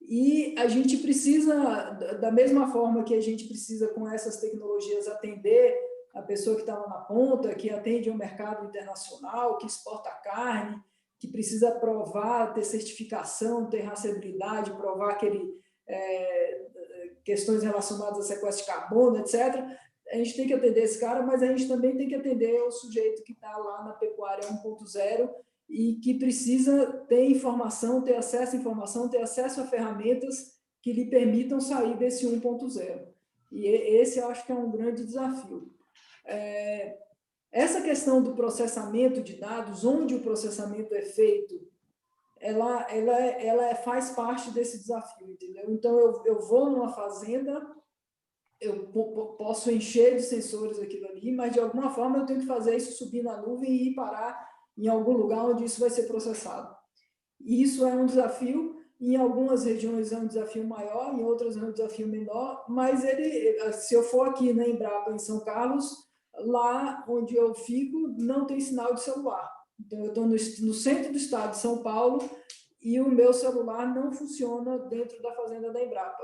E a gente precisa, da mesma forma que a gente precisa, com essas tecnologias, atender a pessoa que está lá na ponta, que atende ao mercado internacional, que exporta carne, que precisa provar, ter certificação, ter rastreabilidade, provar questões relacionadas a sequestro de carbono, etc. A gente tem que atender esse cara, mas a gente também tem que atender o sujeito que está lá na pecuária 1.0 e que precisa ter informação, ter acesso à informação, ter acesso a ferramentas que lhe permitam sair desse 1.0. E esse eu acho que é um grande desafio. Essa questão do processamento de dados, onde o processamento é feito, ela faz parte desse desafio, entendeu? Então, eu vou numa fazenda, eu posso encher de sensores aquilo ali, mas de alguma forma eu tenho que fazer isso subir na nuvem e ir parar em algum lugar onde isso vai ser processado. E isso é um desafio, em algumas regiões é um desafio maior, em outras é um desafio menor, mas se eu for aqui na Embrapa, em São Carlos, lá onde eu fico, não tem sinal de celular. Então, eu estou no centro do estado de São Paulo e o meu celular não funciona dentro da fazenda da Embrapa.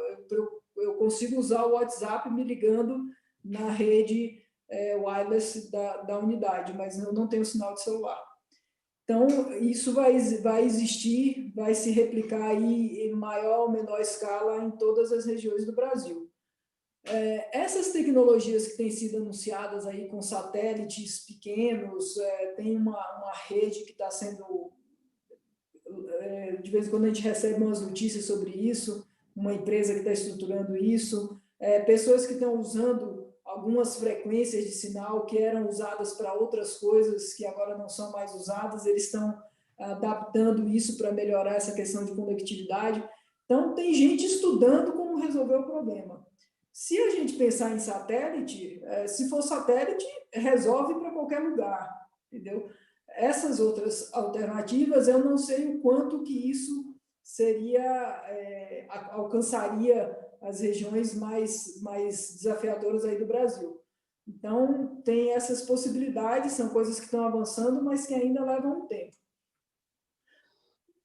Eu consigo usar o WhatsApp me ligando na rede wireless da unidade, mas eu não tenho sinal de celular. Então, isso vai existir, vai se replicar aí em maior ou menor escala em todas as regiões do Brasil. Essas tecnologias que têm sido anunciadas aí com satélites pequenos, tem uma rede que está sendo... de vez em quando a gente recebe umas notícias sobre isso, uma empresa que está estruturando isso, pessoas que estão usando algumas frequências de sinal que eram usadas para outras coisas que agora não são mais usadas, eles estão adaptando isso para melhorar essa questão de conectividade. Então, tem gente estudando como resolver o problema. Se a gente pensar em satélite, se for satélite, resolve para qualquer lugar, entendeu? Essas outras alternativas, eu não sei o quanto que isso seria, alcançaria as regiões mais desafiadoras aí do Brasil. Então, tem essas possibilidades, são coisas que estão avançando, mas que ainda levam um tempo.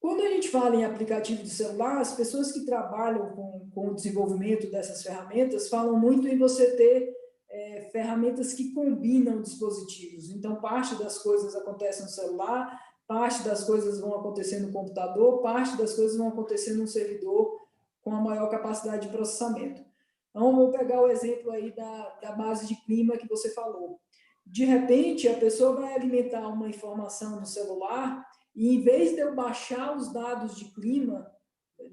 Quando a gente fala em aplicativo de celular, as pessoas que trabalham com o desenvolvimento dessas ferramentas falam muito em você ter ferramentas que combinam dispositivos. Então, parte das coisas acontece no celular, parte das coisas vão acontecer no computador, parte das coisas vão acontecer no servidor com a maior capacidade de processamento. Então, vou pegar o exemplo aí da base de clima que você falou. De repente, a pessoa vai alimentar uma informação no celular e, em vez de eu baixar os dados de clima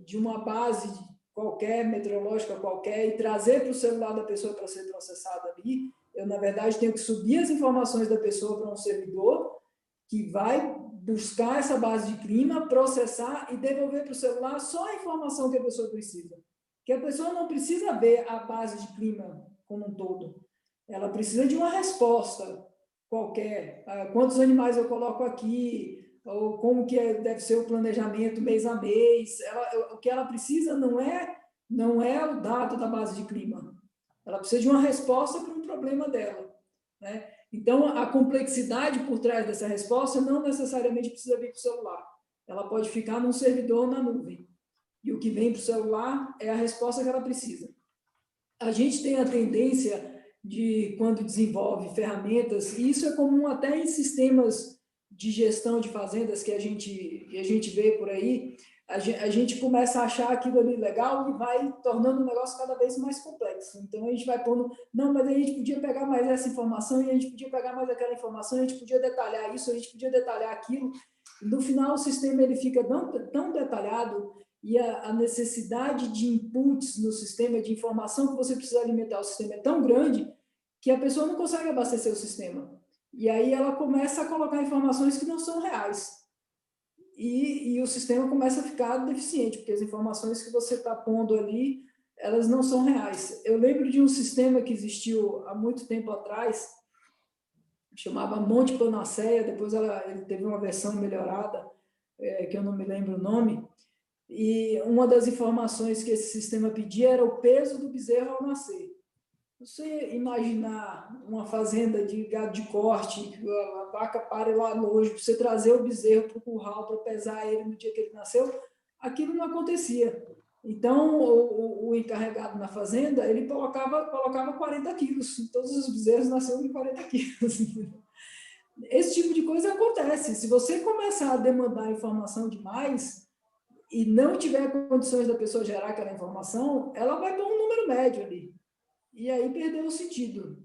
de uma base qualquer, meteorológica qualquer, e trazer para o celular da pessoa para ser processado ali, eu, na verdade, tenho que subir as informações da pessoa para um servidor que vai buscar essa base de clima, processar e devolver para o celular só a informação que a pessoa precisa. Que a pessoa não precisa ver a base de clima como um todo. Ela precisa de uma resposta qualquer. Quantos animais eu coloco aqui? Ou como que deve ser o planejamento mês a mês. O que ela precisa não é o dado da base de clima. Ela precisa de uma resposta para um problema dela, né? Então, a complexidade por trás dessa resposta não necessariamente precisa vir para o celular. Ela pode ficar num servidor na nuvem. E o que vem para o celular é a resposta que ela precisa. A gente tem a tendência de, quando desenvolve ferramentas, e isso é comum até em sistemas de gestão de fazendas que a gente vê por aí, a gente começa a achar aquilo ali legal e vai tornando o negócio cada vez mais complexo. Então, a gente vai pondo, não, mas a gente podia pegar mais essa informação e a gente podia pegar mais aquela informação, a gente podia detalhar isso, a gente podia detalhar aquilo. No final, o sistema ele fica tão detalhado e a necessidade de inputs no sistema, de informação que você precisa alimentar o sistema é tão grande que a pessoa não consegue abastecer o sistema. E aí ela começa a colocar informações que não são reais. E o sistema começa a ficar deficiente, porque as informações que você está pondo ali, elas não são reais. Eu lembro de um sistema que existiu há muito tempo atrás, chamava Monte Panaceia, depois ele teve uma versão melhorada, que eu não me lembro o nome, e uma das informações que esse sistema pedia era o peso do bezerro ao nascer. Você imaginar uma fazenda de gado de corte, a vaca para lá longe, você trazer o bezerro para o curral para pesar ele no dia que ele nasceu, aquilo não acontecia. Então, o encarregado na fazenda, ele colocava 40 quilos. Todos os bezerros nasceram com 40 quilos. Esse tipo de coisa acontece. Se você começar a demandar informação demais e não tiver condições da pessoa gerar aquela informação, ela vai para um número médio ali. E aí perdeu o sentido.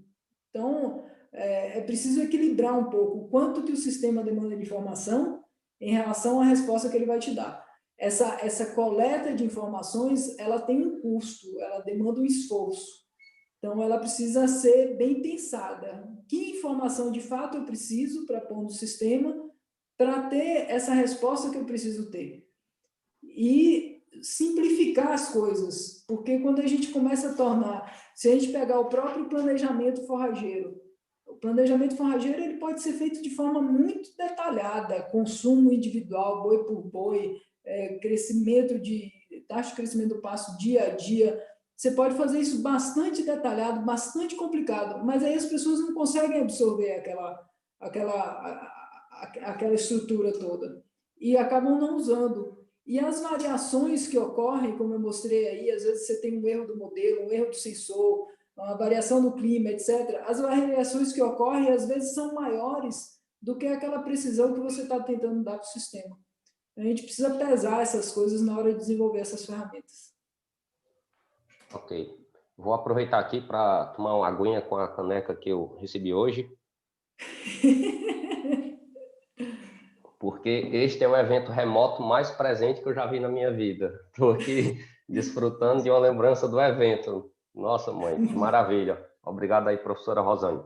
Então, é preciso equilibrar um pouco o quanto que o sistema demanda de informação em relação à resposta que ele vai te dar. Essa coleta de informações, ela tem um custo, ela demanda um esforço. Então, ela precisa ser bem pensada. Que informação de fato eu preciso para pôr no sistema para ter essa resposta que eu preciso ter? E simplificar as coisas, porque quando a gente começa a tornar, se a gente pegar o próprio planejamento forrageiro, o planejamento forrageiro ele pode ser feito de forma muito detalhada, consumo individual, boi por boi, taxa de crescimento do pasto dia a dia. Você pode fazer isso bastante detalhado, bastante complicado, mas aí as pessoas não conseguem absorver aquela estrutura toda e acabam não usando. E as variações que ocorrem, como eu mostrei aí, às vezes você tem um erro do modelo, um erro do sensor, uma variação do clima, etc. As variações que ocorrem, às vezes, são maiores do que aquela precisão que você está tentando dar para o sistema. A gente precisa pesar essas coisas na hora de desenvolver essas ferramentas. Ok. Vou aproveitar aqui para tomar uma aguinha com a caneca que eu recebi hoje. Porque este é o evento remoto mais presente que eu já vi na minha vida. Estou aqui desfrutando de uma lembrança do evento. Nossa, mãe, que maravilha. Obrigado aí, professora Rosane.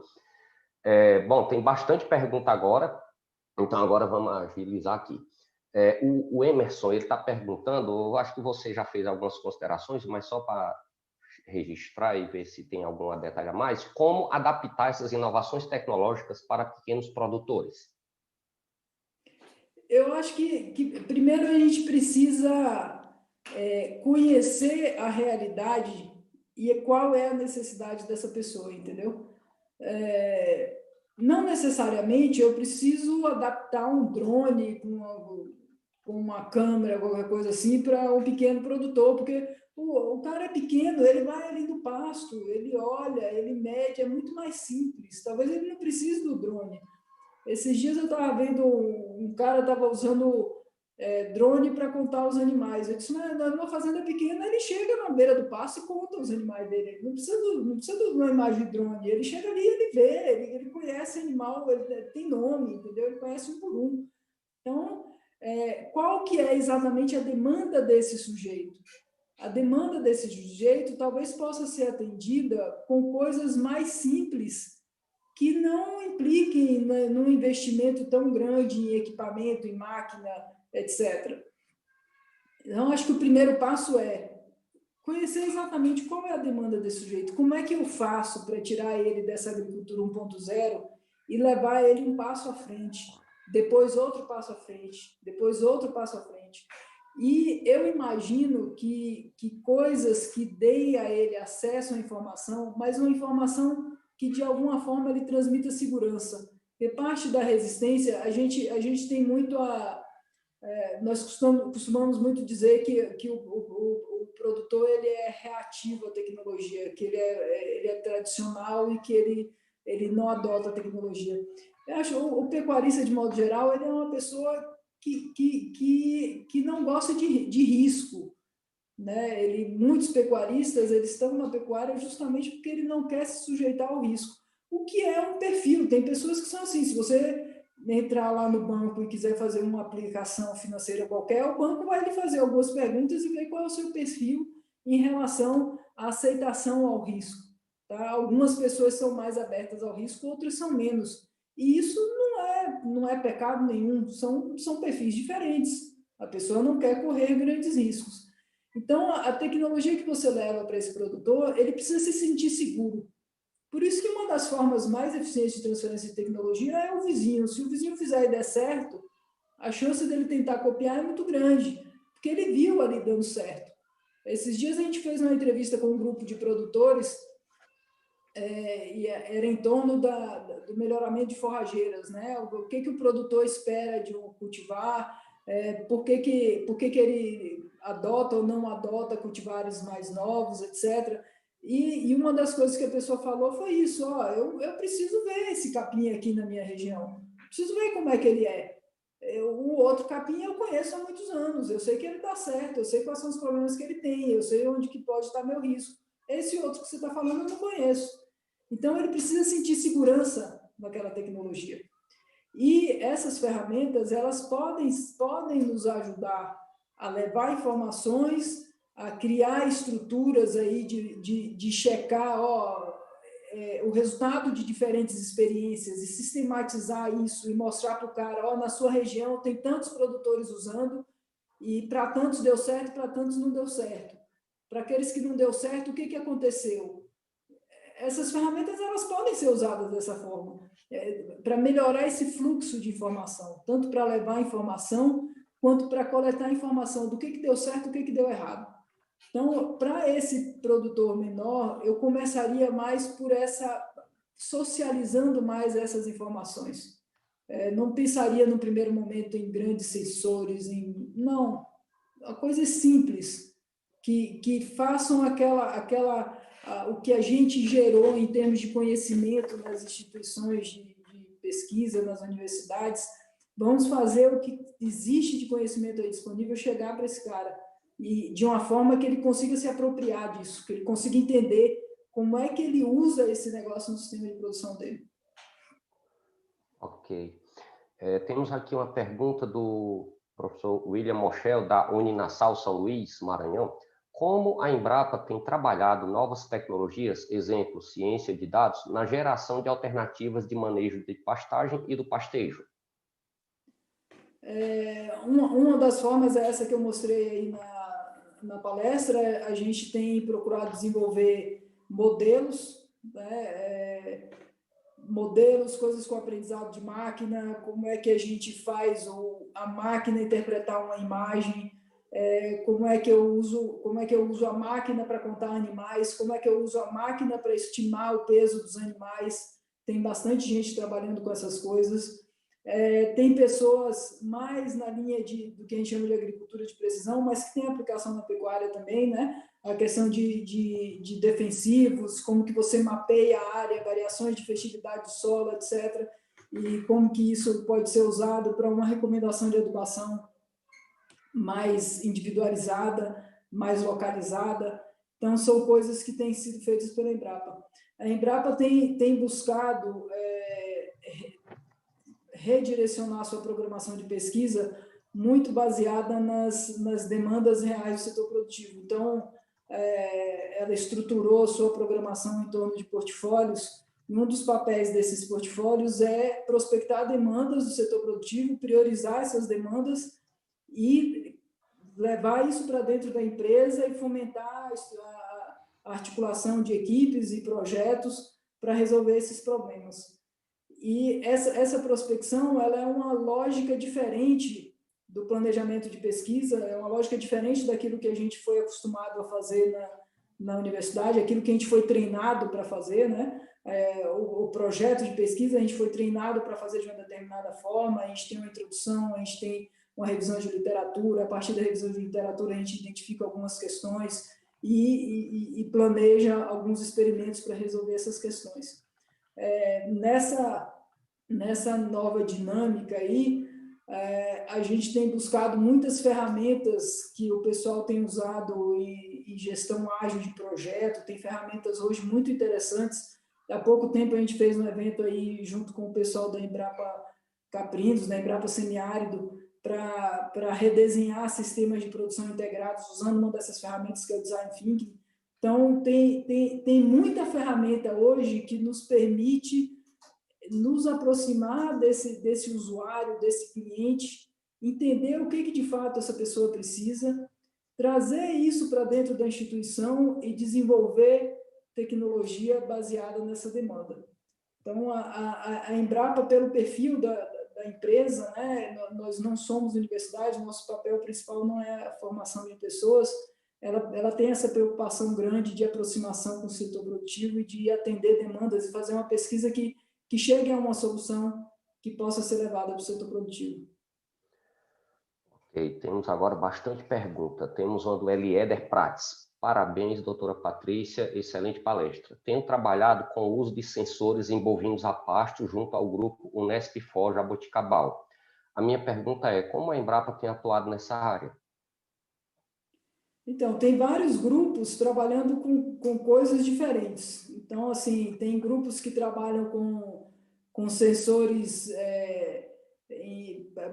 Bom, tem bastante pergunta agora, então agora vamos agilizar aqui. O Emerson, ele está perguntando, eu acho que você já fez algumas considerações, mas só para registrar e ver se tem algum detalhe a mais, como adaptar essas inovações tecnológicas para pequenos produtores? Eu acho que primeiro a gente precisa conhecer a realidade e qual é a necessidade dessa pessoa, entendeu? Não necessariamente eu preciso adaptar um drone com uma câmera, qualquer coisa assim, para um pequeno produtor, porque o cara é pequeno, ele vai ali no pasto, ele olha, ele mede, é muito mais simples. Talvez ele não precise do drone. Esses dias eu estava vendo um cara estava usando drone para contar os animais. Eu disse, mas numa fazenda pequena ele chega na beira do pasto e conta os animais dele. Ele não precisa de uma imagem de drone. Ele chega ali, ele vê, ele conhece animal, ele tem nome, entendeu? Ele conhece um por um. Então, qual que é exatamente a demanda desse sujeito? A demanda desse sujeito talvez possa ser atendida com coisas mais simples que não impliquem num investimento tão grande em equipamento, em máquina, etc. Então, acho que o primeiro passo é conhecer exatamente qual é a demanda desse sujeito, como é que eu faço para tirar ele dessa agricultura 1.0 e levar ele um passo à frente, depois outro passo à frente, depois outro passo à frente. E eu imagino que coisas que deem a ele acesso à informação, mas uma informação que de alguma forma ele transmita segurança. E parte da resistência, a gente tem muito nós costumamos muito dizer que o produtor ele é reativo à tecnologia, que ele é tradicional e que ele não adota a tecnologia. Eu acho o pecuarista, de modo geral, ele é uma pessoa que não gosta de risco. Né? Muitos pecuaristas eles estão na pecuária justamente porque ele não quer se sujeitar ao risco. O que é um perfil? Tem pessoas que são assim, se você entrar lá no banco e quiser fazer uma aplicação financeira qualquer, o banco vai lhe fazer algumas perguntas e ver qual é o seu perfil em relação à aceitação ao risco. Tá? Algumas pessoas são mais abertas ao risco, outras são menos. E isso não é pecado nenhum, são perfis diferentes. A pessoa não quer correr grandes riscos. Então, a tecnologia que você leva para esse produtor, ele precisa se sentir seguro. Por isso que uma das formas mais eficientes de transferência de tecnologia é o vizinho. Se o vizinho fizer e der certo, a chance dele tentar copiar é muito grande, porque ele viu ali dando certo. Esses dias a gente fez uma entrevista com um grupo de produtores e era em torno do melhoramento de forrageiras, né? O que o produtor espera de um cultivar, por que ele adota ou não adota cultivares mais novos, etc. E uma das coisas que a pessoa falou foi isso, eu preciso ver esse capim aqui na minha região, preciso ver como é que ele é. O outro capim eu conheço há muitos anos, eu sei que ele dá certo, eu sei quais são os problemas que ele tem, eu sei onde que pode estar meu risco. Esse outro que você está falando eu não conheço. Então, ele precisa sentir segurança naquela tecnologia. E essas ferramentas, elas podem nos ajudar a levar informações, a criar estruturas aí de checar o resultado de diferentes experiências e sistematizar isso e mostrar para o cara, na sua região tem tantos produtores usando e para tantos deu certo, para tantos não deu certo. Para aqueles que não deu certo, o que aconteceu? Essas ferramentas elas podem ser usadas dessa forma, para melhorar esse fluxo de informação, tanto para levar informação, quanto para coletar informação do que deu certo e o que deu errado. Então, para esse produtor menor, eu começaria mais por socializando mais essas informações. Não pensaria no primeiro momento em grandes sensores, não, coisas simples, que façam o que a gente gerou em termos de conhecimento nas instituições de pesquisa nas universidades, vamos fazer o que existe de conhecimento aí disponível chegar para esse cara, e de uma forma que ele consiga se apropriar disso, que ele consiga entender como é que ele usa esse negócio no sistema de produção dele. Ok. Temos aqui uma pergunta do professor William Moschel, da Uninassal São Luís, Maranhão. Como a Embrapa tem trabalhado novas tecnologias, exemplo, ciência de dados, na geração de alternativas de manejo de pastagem e do pastejo? Uma das formas é essa que eu mostrei aí na palestra. A gente tem procurado desenvolver modelos, né, modelos, coisas com aprendizado de máquina, como é que a gente faz a máquina interpretar uma imagem, como é que eu uso a máquina para contar animais, como é que eu uso a máquina para estimar o peso dos animais. Tem bastante gente trabalhando com essas coisas. Tem pessoas mais na linha do que a gente chama de agricultura de precisão, mas que tem aplicação na pecuária também, né? A questão de defensivos, como que você mapeia a área, variações de fertilidade do solo, etc. E como que isso pode ser usado para uma recomendação de adubação mais individualizada, mais localizada. Então, são coisas que têm sido feitas pela Embrapa. A Embrapa tem buscado redirecionar a sua programação de pesquisa muito baseada nas demandas reais do setor produtivo. Então, ela estruturou sua programação em torno de portfólios, e um dos papéis desses portfólios é prospectar demandas do setor produtivo, priorizar essas demandas e levar isso para dentro da empresa e fomentar a articulação de equipes e projetos para resolver esses problemas. E essa prospecção, ela é uma lógica diferente do planejamento de pesquisa, é uma lógica diferente daquilo que a gente foi acostumado a fazer na universidade, aquilo que a gente foi treinado para fazer, né? O projeto de pesquisa a gente foi treinado para fazer de uma determinada forma, a gente tem uma introdução, a gente tem uma revisão de literatura, a partir da revisão de literatura a gente identifica algumas questões e planeja alguns experimentos para resolver essas questões. Nessa nova dinâmica aí, a gente tem buscado muitas ferramentas que o pessoal tem usado em gestão ágil de projeto, tem ferramentas hoje muito interessantes. Há pouco tempo a gente fez um evento aí junto com o pessoal da Embrapa Caprinos, da Embrapa Semiárido, para redesenhar sistemas de produção integrados usando uma dessas ferramentas que é o Design Thinking. Então, tem muita ferramenta hoje que nos permite nos aproximar desse usuário, desse cliente, entender o que de fato essa pessoa precisa, trazer isso para dentro da instituição e desenvolver tecnologia baseada nessa demanda. Então, a Embrapa, pelo perfil da empresa, né, nós não somos universidade, nosso papel principal não é a formação de pessoas, ela tem essa preocupação grande de aproximação com o setor produtivo e de atender demandas e fazer uma pesquisa que chegue a uma solução que possa ser levada para o setor produtivo. Ok, temos agora bastante pergunta. Temos uma do Eliéder Prates. Parabéns, doutora Patrícia, excelente palestra. Tenho trabalhado com o uso de sensores em bovinos a pasto junto ao grupo Unesp-For Jaboticabal. A minha pergunta é, como a Embrapa tem atuado nessa área? Então, tem vários grupos trabalhando com coisas diferentes. Então, assim, tem grupos que trabalham com sensores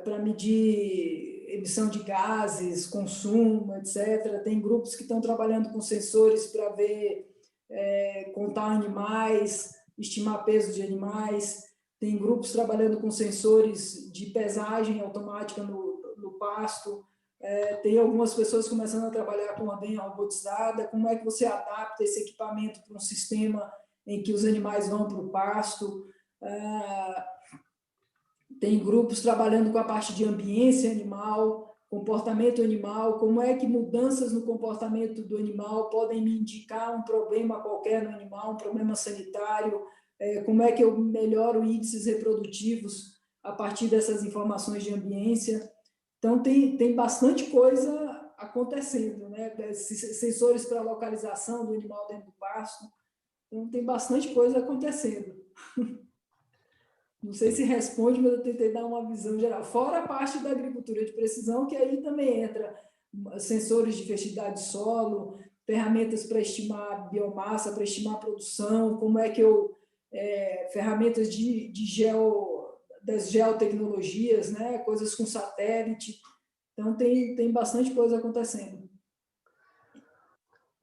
para medir emissão de gases, consumo, etc. Tem grupos que estão trabalhando com sensores para ver, contar animais, estimar peso de animais. Tem grupos trabalhando com sensores de pesagem automática no pasto. Tem algumas pessoas começando a trabalhar com ordenha robotizada. Como é que você adapta esse equipamento para um sistema em que os animais vão para o pasto? Tem grupos trabalhando com a parte de ambiência animal, comportamento animal, como é que mudanças no comportamento do animal podem me indicar um problema qualquer no animal, um problema sanitário, como é que eu melhoro índices reprodutivos a partir dessas informações de ambiência. Então, tem bastante coisa acontecendo, né? Sensores para localização do animal dentro do pasto. Então, tem bastante coisa acontecendo. Não sei se responde, mas eu tentei dar uma visão geral. Fora a parte da agricultura de precisão, que aí também entra sensores de fertilidade de solo, ferramentas para estimar biomassa, para estimar produção, como é que eu... ferramentas das geotecnologias, né? Coisas com satélite. Então, tem bastante coisa acontecendo.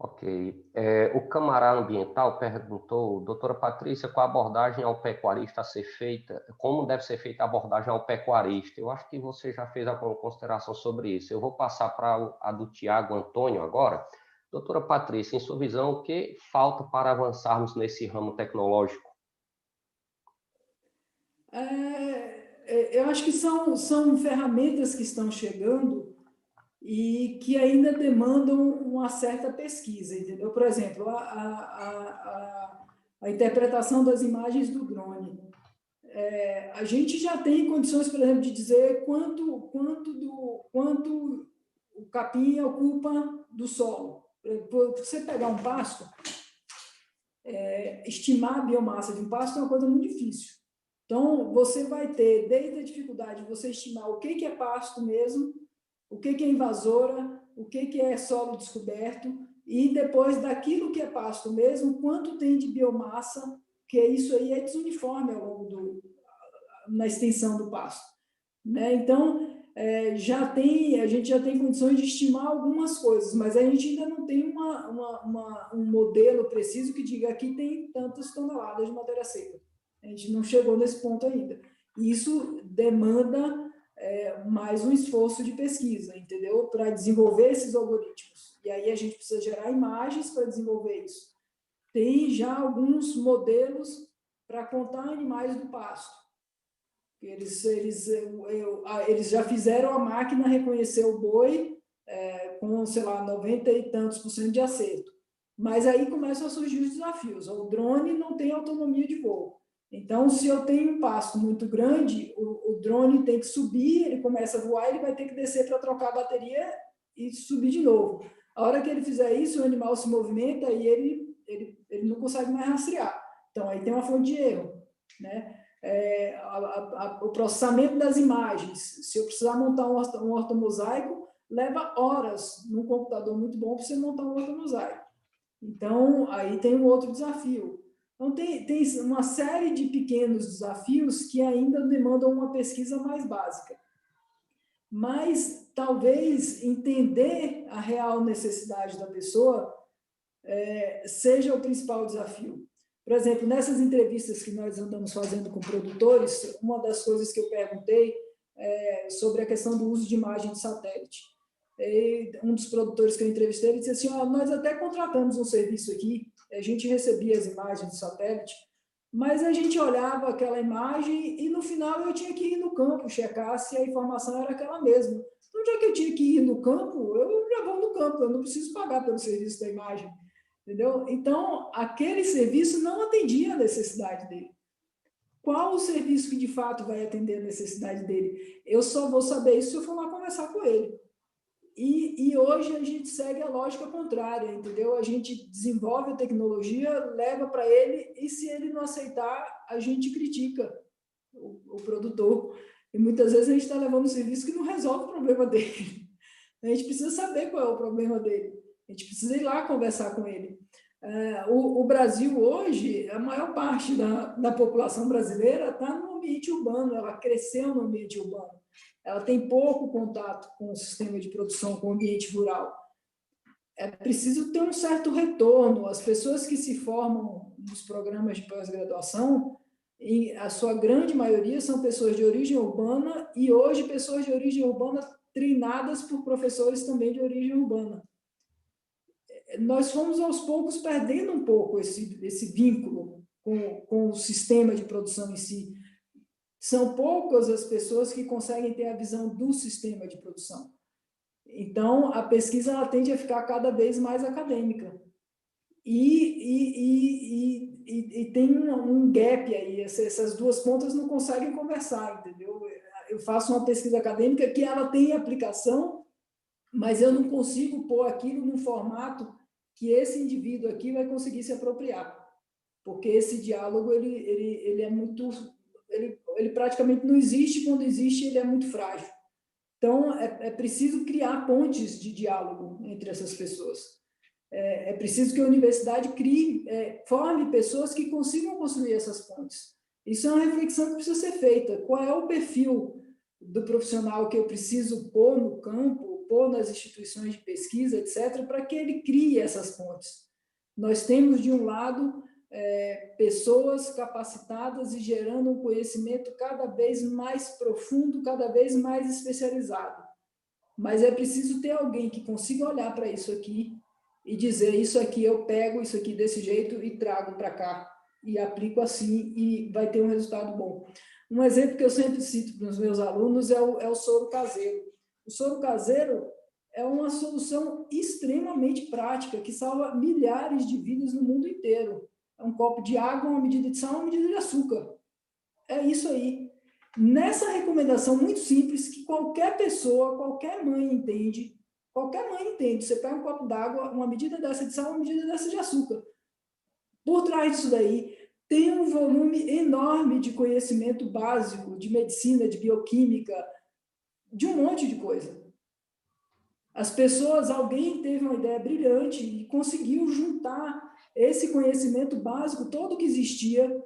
Ok. O camarada ambiental perguntou, doutora Patrícia, qual a abordagem ao pecuarista a ser feita, como deve ser feita a abordagem ao pecuarista? Eu acho que você já fez alguma consideração sobre isso. Eu vou passar para a do Tiago Antônio agora. Doutora Patrícia, em sua visão, o que falta para avançarmos nesse ramo tecnológico? Eu acho que são ferramentas que estão chegando e que ainda demandam uma certa pesquisa, entendeu? Por exemplo, a interpretação das imagens do drone. A gente já tem condições, por exemplo, de dizer quanto o capim ocupa do solo. Você pegar um pasto, estimar a biomassa de um pasto é uma coisa muito difícil. Então, você vai ter, desde a dificuldade de você estimar o que é pasto mesmo, o que é invasora, o que é solo descoberto, e depois daquilo que é pasto mesmo, quanto tem de biomassa, que isso aí é desuniforme ao longo na extensão do pasto, né? Então, a gente já tem condições de estimar algumas coisas, mas a gente ainda não tem um modelo preciso que diga aqui tem tantas toneladas de matéria seca. A gente não chegou nesse ponto ainda. E isso demanda mais um esforço de pesquisa, entendeu? Para desenvolver esses algoritmos. E aí a gente precisa gerar imagens para desenvolver isso. Tem já alguns modelos para contar animais do pasto. Eles já fizeram a máquina reconhecer o boi com, sei lá, 90 e tantos % de acerto. Mas aí começam a surgir os desafios. O drone não tem autonomia de voo. Então, se eu tenho um pasto muito grande, o drone tem que subir, ele começa a voar, ele vai ter que descer para trocar a bateria e subir de novo. A hora que ele fizer isso, o animal se movimenta e ele não consegue mais rastrear. Então, aí tem uma fonte de erro, né? O processamento das imagens. Se eu precisar montar um ortomosaico, leva horas num computador muito bom para você montar um ortomosaico. Então, aí tem um outro desafio. Então, tem uma série de pequenos desafios que ainda demandam uma pesquisa mais básica. Mas, talvez, entender a real necessidade da pessoa seja o principal desafio. Por exemplo, nessas entrevistas que nós andamos fazendo com produtores, uma das coisas que eu perguntei é sobre a questão do uso de imagem de satélite. E um dos produtores que eu entrevistei, ele disse assim, nós até contratamos um serviço aqui, a gente recebia as imagens de satélite, mas a gente olhava aquela imagem e no final eu tinha que ir no campo checar se a informação era aquela mesma. Então, já que eu tinha que ir no campo, eu já vou no campo, eu não preciso pagar pelo serviço da imagem. Entendeu? Então, aquele serviço não atendia a necessidade dele. Qual o serviço que, de fato, vai atender a necessidade dele? Eu só vou saber isso se eu for lá conversar com ele. E hoje a gente segue a lógica contrária, entendeu? A gente desenvolve a tecnologia, leva para ele, e se ele não aceitar, a gente critica o produtor. E muitas vezes a gente está levando um serviço que não resolve o problema dele. A gente precisa saber qual é o problema dele. A gente precisa ir lá conversar com ele. O Brasil hoje, a maior parte da população brasileira está no ambiente urbano, ela cresceu no ambiente urbano. Ela tem pouco contato com o sistema de produção, com o ambiente rural. É preciso ter um certo retorno. As pessoas que se formam nos programas de pós-graduação, a sua grande maioria são pessoas de origem urbana e hoje pessoas de origem urbana treinadas por professores também de origem urbana. Nós fomos aos poucos perdendo um pouco esse vínculo com o sistema de produção em si. São poucas as pessoas que conseguem ter a visão do sistema de produção. Então, a pesquisa ela tende a ficar cada vez mais acadêmica. E tem um gap aí, essas duas pontas não conseguem conversar, entendeu? Eu faço uma pesquisa acadêmica que ela tem aplicação, mas eu não consigo pôr aquilo num formato que esse indivíduo aqui vai conseguir se apropriar, porque esse diálogo ele é muito, ele praticamente não existe, quando existe, ele é muito frágil. Então, é preciso criar pontes de diálogo entre essas pessoas. É preciso que a universidade forme pessoas que consigam construir essas pontes. Isso é uma reflexão que precisa ser feita. Qual é o perfil do profissional que eu preciso pôr no campo, pôr nas instituições de pesquisa, etc., para que ele crie essas pontes? Nós temos, de um lado, pessoas capacitadas e gerando um conhecimento cada vez mais profundo, cada vez mais especializado. Mas é preciso ter alguém que consiga olhar para isso aqui e dizer, isso aqui eu pego, isso aqui desse jeito e trago para cá, e aplico assim, e vai ter um resultado bom. Um exemplo que eu sempre cito para os meus alunos é o soro caseiro. O soro caseiro é uma solução extremamente prática, que salva milhares de vidas no mundo inteiro. É um copo de água, uma medida de sal, uma medida de açúcar. É isso aí. Nessa recomendação muito simples, que qualquer pessoa, qualquer mãe entende, você pega um copo d'água, uma medida dessa de sal, uma medida dessa de açúcar. Por trás disso daí, tem um volume enorme de conhecimento básico, de medicina, de bioquímica, de um monte de coisa. As pessoas, alguém teve uma ideia brilhante e conseguiu juntar esse conhecimento básico, todo que existia,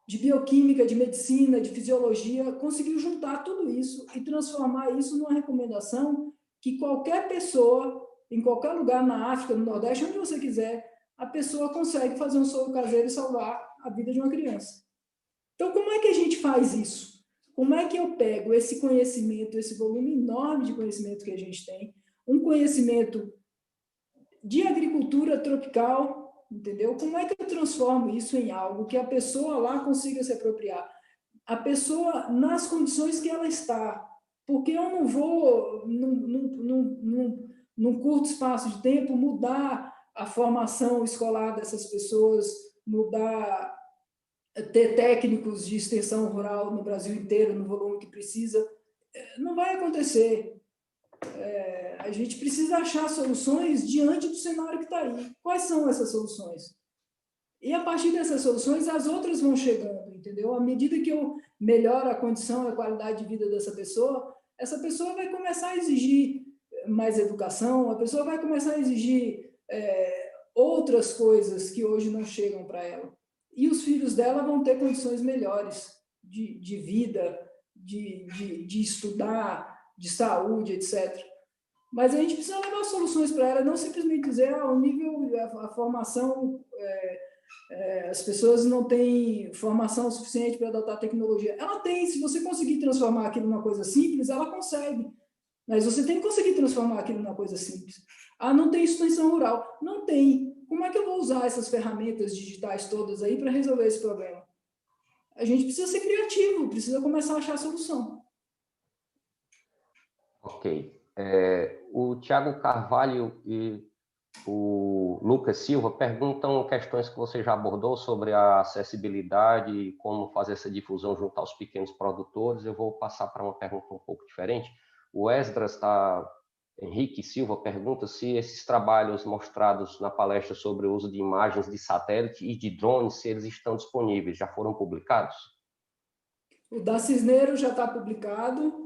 de bioquímica, de medicina, de fisiologia, conseguiu juntar tudo isso e transformar isso numa recomendação que qualquer pessoa, em qualquer lugar na África, no Nordeste, onde você quiser, a pessoa consegue fazer um soro caseiro e salvar a vida de uma criança. Então, como é que a gente faz isso? Como é que eu pego esse conhecimento, esse volume enorme de conhecimento que a gente tem, um conhecimento de agricultura tropical, entendeu? Como é que eu transformo isso em algo que a pessoa lá consiga se apropriar? A pessoa nas condições que ela está. Porque eu não vou, num curto espaço de tempo, mudar a formação escolar dessas pessoas, ter técnicos de extensão rural no Brasil inteiro, no volume que precisa. Não vai acontecer. A gente precisa achar soluções diante do cenário que está aí. Quais são essas soluções? E a partir dessas soluções, as outras vão chegando, entendeu? À medida que eu melhoro a condição e a qualidade de vida dessa pessoa, essa pessoa vai começar a exigir mais educação, a pessoa vai começar a exigir outras coisas que hoje não chegam para ela. E os filhos dela vão ter condições melhores de vida, de estudar, de saúde, etc. Mas a gente precisa levar soluções para ela, não simplesmente dizer o nível, a formação... as pessoas não têm formação suficiente para adotar tecnologia. Ela tem, se você conseguir transformar aquilo numa coisa simples, ela consegue. Mas você tem que conseguir transformar aquilo numa coisa simples. Não tem extensão rural. Não tem. Como é que eu vou usar essas ferramentas digitais todas aí para resolver esse problema? A gente precisa ser criativo, precisa começar a achar a solução. Ok. O Tiago Carvalho e o Lucas Silva perguntam questões que você já abordou sobre a acessibilidade e como fazer essa difusão junto aos pequenos produtores. Eu vou passar para uma pergunta um pouco diferente. O Esdras Henrique Silva pergunta se esses trabalhos mostrados na palestra sobre o uso de imagens de satélite e de drones, se eles estão disponíveis, já foram publicados? O da Cisneiro já está publicado.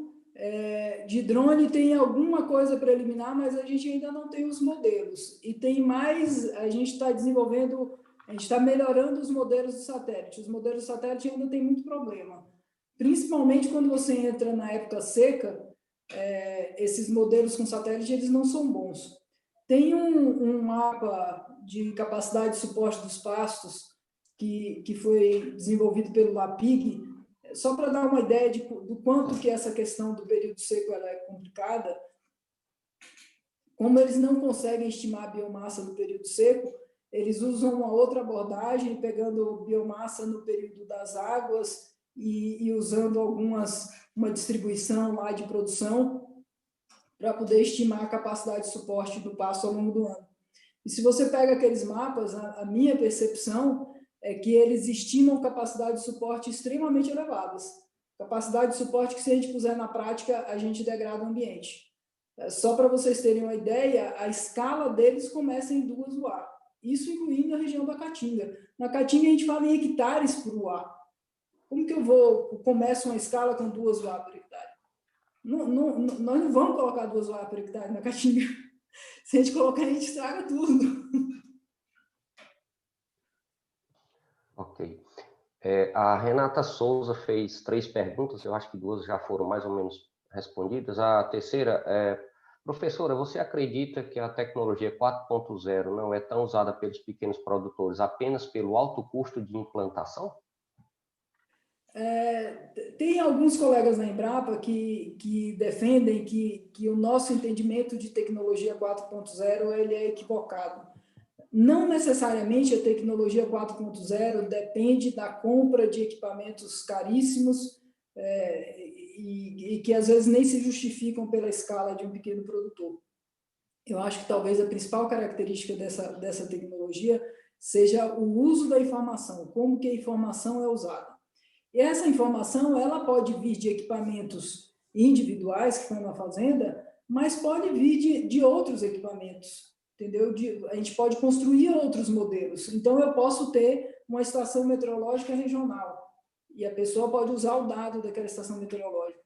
De drone tem alguma coisa preliminar, mas a gente ainda não tem os modelos. E tem mais, a gente está desenvolvendo, a gente está melhorando os modelos de satélite. Os modelos de satélite ainda tem muito problema. Principalmente quando você entra na época seca, esses modelos com satélite, eles não são bons. Tem um mapa de capacidade de suporte dos pastos que foi desenvolvido pelo LAPIG, só para dar uma ideia do quanto que essa questão do período seco ela é complicada. Como eles não conseguem estimar a biomassa no período seco, eles usam uma outra abordagem, pegando biomassa no período das águas e usando uma distribuição lá de produção para poder estimar a capacidade de suporte do pasto ao longo do ano. E se você pega aqueles mapas, a minha percepção é que eles estimam capacidade de suporte extremamente elevadas. Capacidade de suporte que, se a gente puser na prática, a gente degrada o ambiente. Só para vocês terem uma ideia, a escala deles começa em 2 UA. Isso incluindo a região da Caatinga. Na Caatinga, a gente fala em hectares por UA. Como que começo uma escala com 2 watts por hectare? Nós não vamos colocar 2 watts por hectare na caatinga. Se a gente colocar, a gente estraga tudo. Ok. A Renata Souza fez 3 perguntas, eu acho que 2 já foram mais ou menos respondidas. A terceira professora, você acredita que a tecnologia 4.0 não é tão usada pelos pequenos produtores apenas pelo alto custo de implantação? Tem alguns colegas na Embrapa que defendem que o nosso entendimento de tecnologia 4.0 ele é equivocado. Não necessariamente a tecnologia 4.0 depende da compra de equipamentos caríssimos e que às vezes nem se justificam pela escala de um pequeno produtor. Eu acho que talvez a principal característica dessa tecnologia seja o uso da informação, como que a informação é usada. E essa informação ela pode vir de equipamentos individuais que estão na fazenda, mas pode vir de outros equipamentos, entendeu? A gente pode construir outros modelos. Então, eu posso ter uma estação meteorológica regional e a pessoa pode usar o dado daquela estação meteorológica.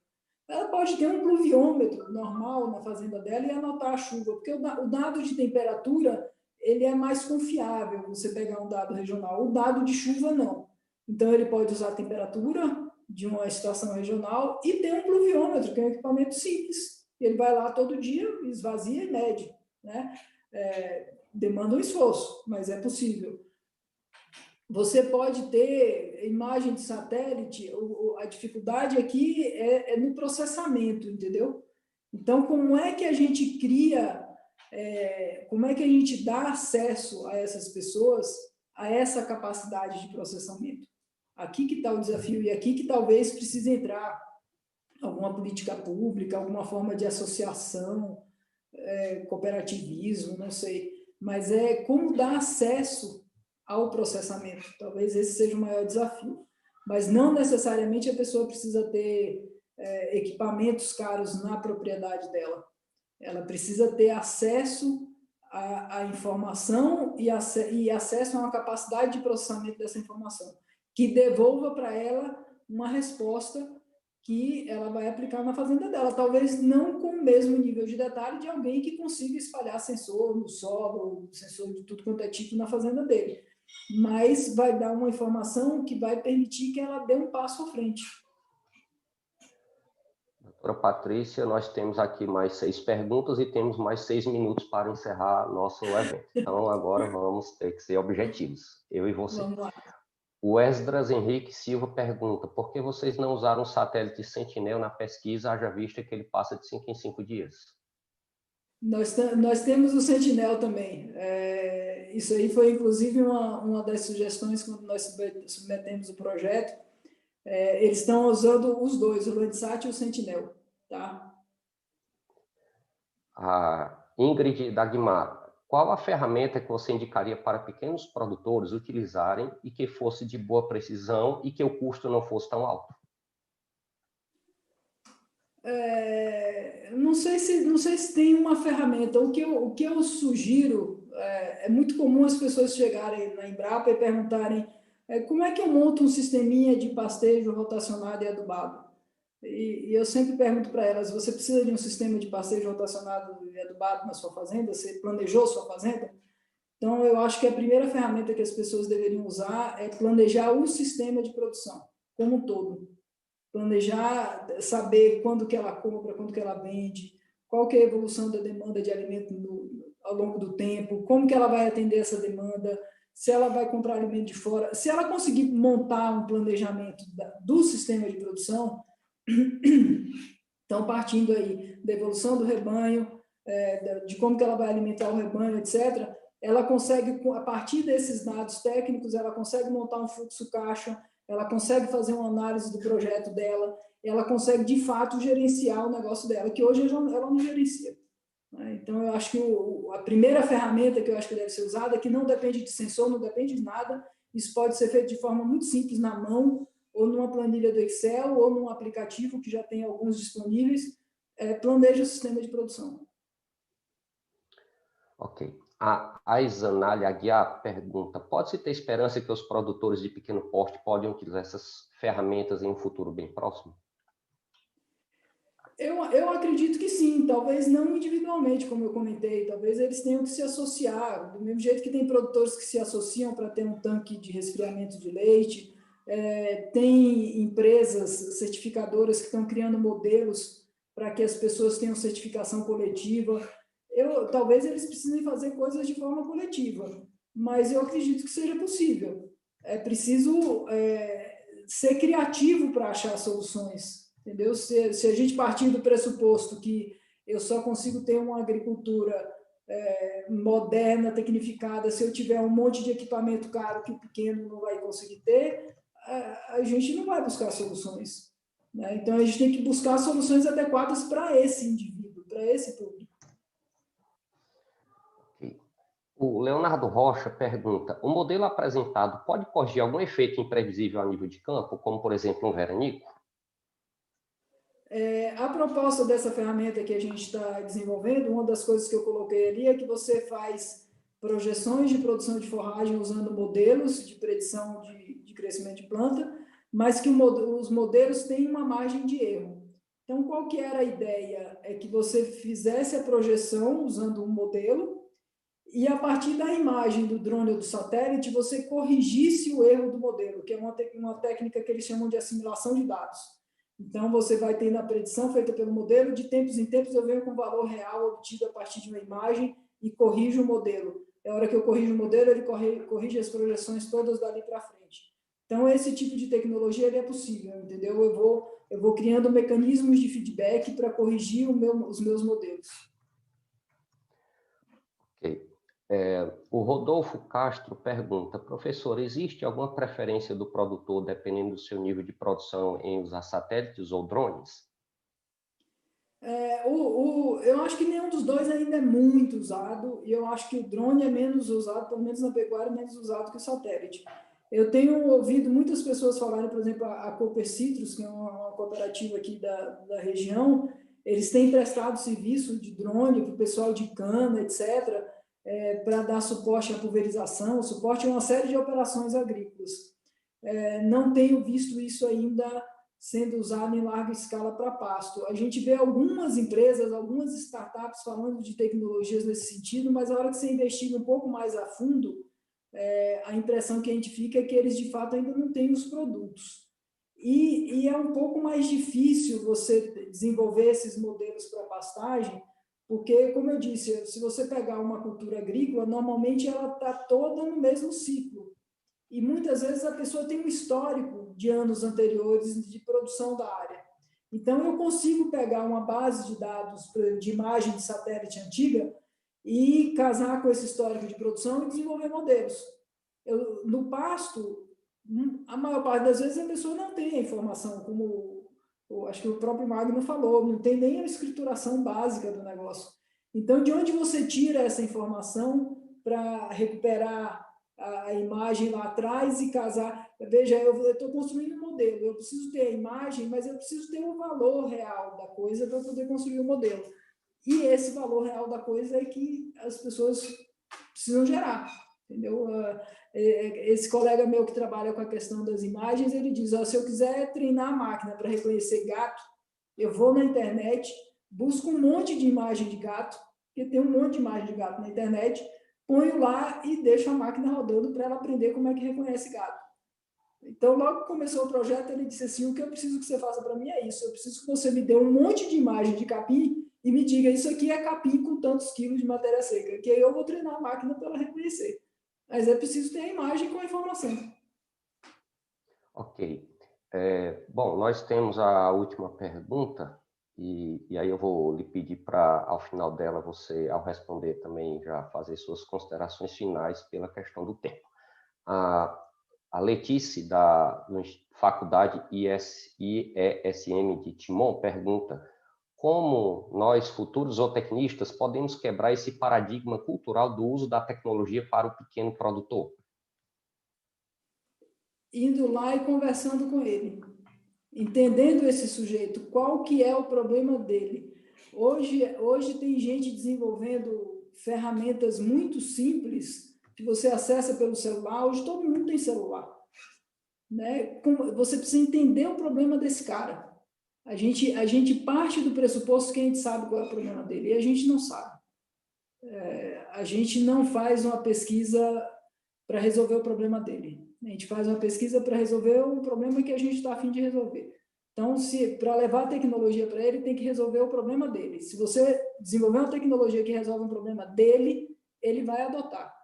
Ela pode ter um pluviômetro normal na fazenda dela e anotar a chuva, porque o dado de temperatura ele é mais confiável, você pegar um dado regional. O dado de chuva, não. Então, ele pode usar a temperatura de uma estação regional e ter um pluviômetro, que é um equipamento simples. Ele vai lá todo dia, esvazia e mede, né? Demanda um esforço, mas é possível. Você pode ter imagem de satélite, a dificuldade aqui é no processamento, entendeu? Então, como é que a gente cria, como é que a gente dá acesso a essas pessoas a essa capacidade de processamento? Aqui que está o desafio e aqui que talvez precise entrar alguma política pública, alguma forma de associação, cooperativismo, não sei. Mas como dar acesso ao processamento. Talvez esse seja o maior desafio. Mas não necessariamente a pessoa precisa ter equipamentos caros na propriedade dela. Ela precisa ter acesso à informação e acesso a uma capacidade de processamento dessa informação, que devolva para ela uma resposta que ela vai aplicar na fazenda dela, talvez não com o mesmo nível de detalhe de alguém que consiga espalhar sensor no solo, sensor de tudo quanto é tipo na fazenda dele, mas vai dar uma informação que vai permitir que ela dê um passo à frente. Doutora Patrícia, nós temos aqui mais 6 perguntas e temos mais 6 minutos para encerrar nosso evento. Então, agora vamos ter que ser objetivos, eu e você. Vamos lá. O Esdras Henrique Silva pergunta: por que vocês não usaram o satélite Sentinel na pesquisa, haja vista que ele passa de 5 em 5 dias? Nós temos o Sentinel também. Isso aí foi, inclusive, uma das sugestões quando nós submetemos o projeto. Eles estão usando os dois, o Landsat e o Sentinel. Tá? A Ingrid Dagmar: qual a ferramenta que você indicaria para pequenos produtores utilizarem e que fosse de boa precisão e que o custo não fosse tão alto? Não sei se tem uma ferramenta. O que eu sugiro, é muito comum as pessoas chegarem na Embrapa e perguntarem como é que eu monto um sisteminha de pastejo rotacionado e adubado? E eu sempre pergunto para elas: você precisa de um sistema de pastejo rotacionado e adubado na sua fazenda? Você planejou sua fazenda? Então, eu acho que a primeira ferramenta que as pessoas deveriam usar é planejar o sistema de produção como um todo. Planejar, saber quando que ela compra, quando que ela vende, qual que é a evolução da demanda de alimento ao longo do tempo, como que ela vai atender essa demanda, se ela vai comprar alimento de fora. Se ela conseguir montar um planejamento do sistema de produção, então, partindo aí da evolução do rebanho, de como que ela vai alimentar o rebanho, etc., ela consegue, a partir desses dados técnicos, ela consegue montar um fluxo caixa, ela consegue fazer uma análise do projeto dela, ela consegue, de fato, gerenciar o negócio dela, que hoje ela não gerencia. Então, eu acho que a primeira ferramenta que eu acho que deve ser usada, que não depende de sensor, não depende de nada, isso pode ser feito de forma muito simples, na mão, ou numa planilha do Excel, ou num aplicativo que já tem alguns disponíveis, planeja o sistema de produção. Ok. A Isanália Aguiar pergunta, pode-se ter esperança que os produtores de pequeno porte podem utilizar essas ferramentas em um futuro bem próximo? Eu acredito que sim, talvez não individualmente, como eu comentei, talvez eles tenham que se associar, do mesmo jeito que tem produtores que se associam para ter um tanque de resfriamento de leite, tem empresas certificadoras que estão criando modelos para que as pessoas tenham certificação coletiva. Talvez eles precisem fazer coisas de forma coletiva, mas eu acredito que seja possível. É preciso ser criativo para achar soluções. Entendeu? Se a gente partir do pressuposto que eu só consigo ter uma agricultura moderna, tecnificada, se eu tiver um monte de equipamento caro que o pequeno não vai conseguir ter, a gente não vai buscar soluções. Né? Então, a gente tem que buscar soluções adequadas para esse indivíduo, para esse público. O Leonardo Rocha pergunta, o modelo apresentado pode corrigir algum efeito imprevisível a nível de campo, como, por exemplo, um veranico? A proposta dessa ferramenta que a gente está desenvolvendo, uma das coisas que eu coloquei ali é que você faz projeções de produção de forragem usando modelos de predição de crescimento de planta, mas que os modelos têm uma margem de erro. Então, qual que era a ideia? É que você fizesse a projeção usando um modelo e, a partir da imagem do drone ou do satélite, você corrigisse o erro do modelo, que é uma técnica que eles chamam de assimilação de dados. Então, você vai ter na predição feita pelo modelo, de tempos em tempos eu venho com o valor real obtido a partir de uma imagem e corrijo o modelo. A hora que eu corrijo o modelo, ele corrige as projeções todas dali para frente. Então, esse tipo de tecnologia ele é possível, entendeu? Eu vou criando mecanismos de feedback para corrigir os meus modelos. Ok. O Rodolfo Castro pergunta, professor, existe alguma preferência do produtor dependendo do seu nível de produção em usar satélites ou drones? Eu acho que nenhum dos dois ainda é muito usado, e eu acho que o drone é menos usado, pelo menos na pecuária, menos usado que o satélite. Eu tenho ouvido muitas pessoas falarem, por exemplo, a Cooper Citrus, que é uma cooperativa aqui da região, eles têm prestado serviço de drone para o pessoal de cana, etc., para dar suporte à pulverização, suporte a uma série de operações agrícolas. Não tenho visto isso ainda sendo usado em larga escala para pasto. A gente vê algumas empresas, algumas startups falando de tecnologias nesse sentido, mas a hora que você investiga um pouco mais a fundo, a impressão que a gente fica é que eles, de fato, ainda não têm os produtos. E é um pouco mais difícil você desenvolver esses modelos para pastagem, porque, como eu disse, se você pegar uma cultura agrícola, normalmente ela está toda no mesmo ciclo. E muitas vezes a pessoa tem um histórico de anos anteriores de produção da área. Então, eu consigo pegar uma base de dados de imagem de satélite antiga e casar com esse histórico de produção e desenvolver modelos. No pasto, a maior parte das vezes a pessoa não tem a informação, como acho que o próprio Magno falou, não tem nem a escrituração básica do negócio. Então, de onde você tira essa informação para recuperar a imagem lá atrás e casar? Veja, eu estou construindo um modelo, eu preciso ter a imagem, mas eu preciso ter o valor real da coisa para poder construir o modelo. E esse valor real da coisa é que as pessoas precisam gerar, entendeu? Esse colega meu que trabalha com a questão das imagens, ele diz, se eu quiser treinar a máquina para reconhecer gato, eu vou na internet, busco um monte de imagem de gato, porque tem um monte de imagem de gato na internet, ponho lá e deixo a máquina rodando para ela aprender como é que reconhece gato. Então, logo que começou o projeto, ele disse assim, o que eu preciso que você faça para mim é isso, eu preciso que você me dê um monte de imagem de capim e me diga, isso aqui é capim com tantos quilos de matéria seca, que aí eu vou treinar a máquina para ela reconhecer. Mas é preciso ter a imagem com a informação. Ok. Bom, nós temos a última pergunta, e aí eu vou lhe pedir para, ao final dela, você, ao responder também, já fazer suas considerações finais pela questão do tempo. A Letícia, da Faculdade IESM de Timon, pergunta como nós, futuros zootecnistas, podemos quebrar esse paradigma cultural do uso da tecnologia para o pequeno produtor? Indo lá e conversando com ele, entendendo esse sujeito, qual que é o problema dele. Hoje tem gente desenvolvendo ferramentas muito simples que você acessa pelo celular. Hoje todo mundo tem celular, né? Você precisa entender o problema desse cara. A gente parte do pressuposto que a gente sabe qual é o problema dele, e a gente não sabe. A gente não faz uma pesquisa para resolver o problema dele. A gente faz uma pesquisa para resolver o problema que a gente está a fim de resolver. Então, para levar a tecnologia para ele, tem que resolver o problema dele. Se você desenvolver uma tecnologia que resolve um problema dele, ele vai adotar.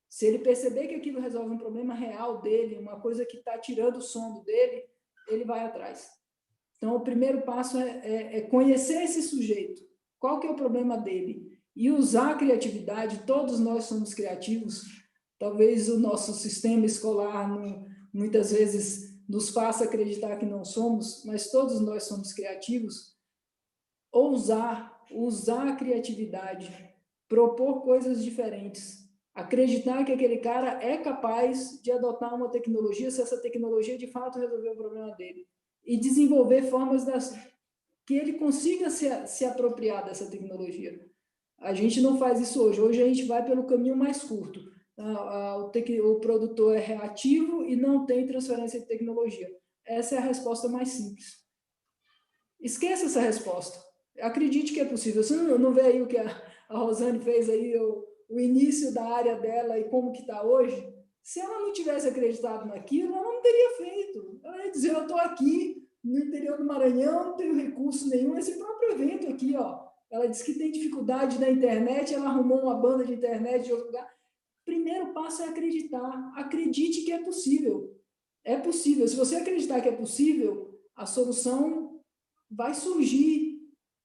Se ele perceber que aquilo resolve um problema real dele, uma coisa que está tirando o sono dele, ele vai atrás. Então, o primeiro passo é conhecer esse sujeito. Qual que é o problema dele? E usar a criatividade. Todos nós somos criativos. Talvez o nosso sistema escolar muitas vezes nos faça acreditar que não somos, mas todos nós somos criativos. Usar a criatividade, propor coisas diferentes, acreditar que aquele cara é capaz de adotar uma tecnologia, se essa tecnologia de fato resolver o problema dele, e desenvolver formas que ele consiga se apropriar dessa tecnologia. A gente não faz isso hoje. Hoje a gente vai pelo caminho mais curto. O produtor é reativo e não tem transferência de tecnologia. Essa é a resposta mais simples. Esqueça essa resposta. Acredite que é possível. Você não vê aí o que a Rosane fez aí, o início da área dela e como que está hoje? Se ela não tivesse acreditado naquilo, ela não teria feito. Ela ia dizer, eu estou aqui no interior do Maranhão, não tenho recurso nenhum. Esse próprio evento aqui, ó, ela disse que tem dificuldade na internet, ela arrumou uma banda de internet de outro lugar. Primeiro passo é acreditar. Acredite que é possível. É possível. Se você acreditar que é possível, a solução vai surgir.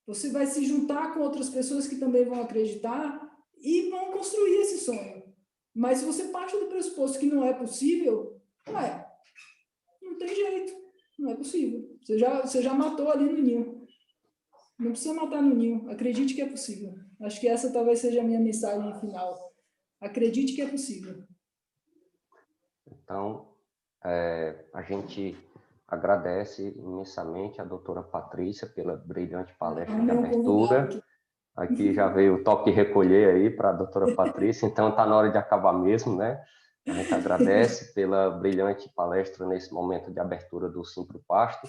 Você vai se juntar com outras pessoas que também vão acreditar e vão construir esse sonho. Mas se você parte do pressuposto que não é possível, não tem jeito. Não é possível. Você já matou ali no ninho. Não precisa matar no ninho. Acredite que é possível. Acho que essa talvez seja a minha mensagem final. Acredite que é possível. Então, a gente agradece imensamente a doutora Patrícia pela brilhante palestra de abertura. Aqui já veio o toque recolher aí para a doutora Patrícia, então está na hora de acabar mesmo, né? A gente agradece pela brilhante palestra nesse momento de abertura do Simpro Pasto.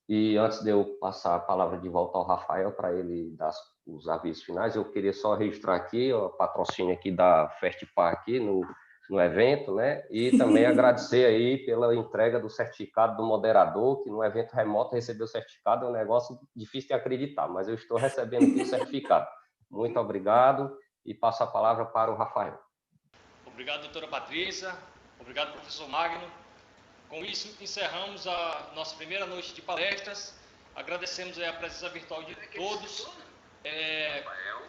E antes de eu passar a palavra de volta ao Rafael para ele dar os avisos finais, eu queria só registrar aqui o patrocínio aqui da Festipar aqui no evento, né? E também agradecer aí pela entrega do certificado do moderador, que no evento remoto recebeu o certificado, é um negócio difícil de acreditar, mas eu estou recebendo aqui o certificado. Muito obrigado e passo a palavra para o Rafael. Obrigado, doutora Patrícia. Obrigado, professor Magno. Com isso, encerramos a nossa primeira noite de palestras. Agradecemos a presença virtual de todos.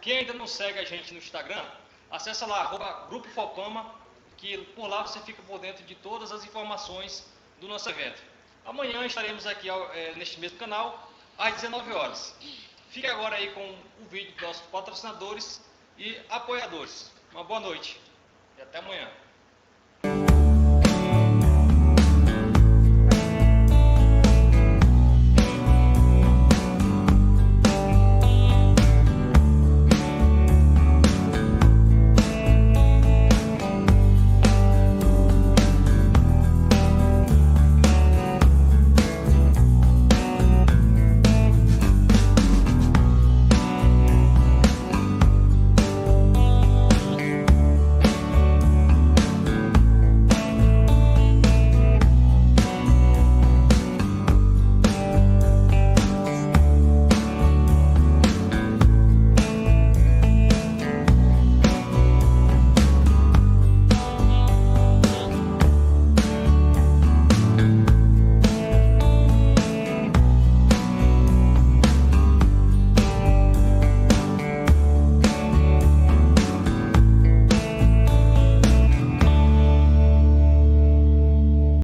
Quem ainda não segue a gente no Instagram, acessa lá, @Grupo Fopama, que por lá você fica por dentro de todas as informações do nosso evento. Amanhã estaremos aqui neste mesmo canal, às 19 horas. Fique agora aí com o vídeo dos nossos patrocinadores e apoiadores. Uma boa noite e até amanhã.